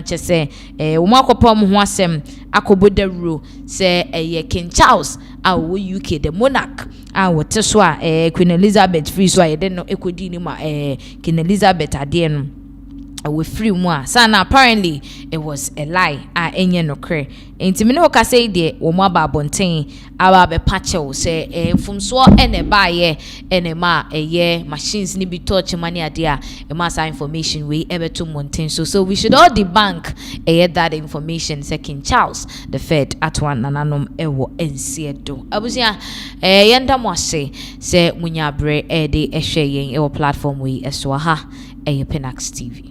Just say umakopom ho asem akobodawro say King Charles our UK the monarch our teswa Queen Elizabeth free so I didn't know ekodi ni ma Queen Elizabeth ade no we free more. So now apparently it was a lie. Enye no kre. Enti me no ka say de wo mo ba bonten aba be patch wo say mfumso ene ba ye ene ma eye machines ni bi touch money ade a e ma sa information we ebeto monten so we should all debunk that information. Second Charles the Fed at one nananom ewo ensiedo abusia yenda mo ase se munyabre de ehwe yen ewo platform we eswa ha Pinax TV.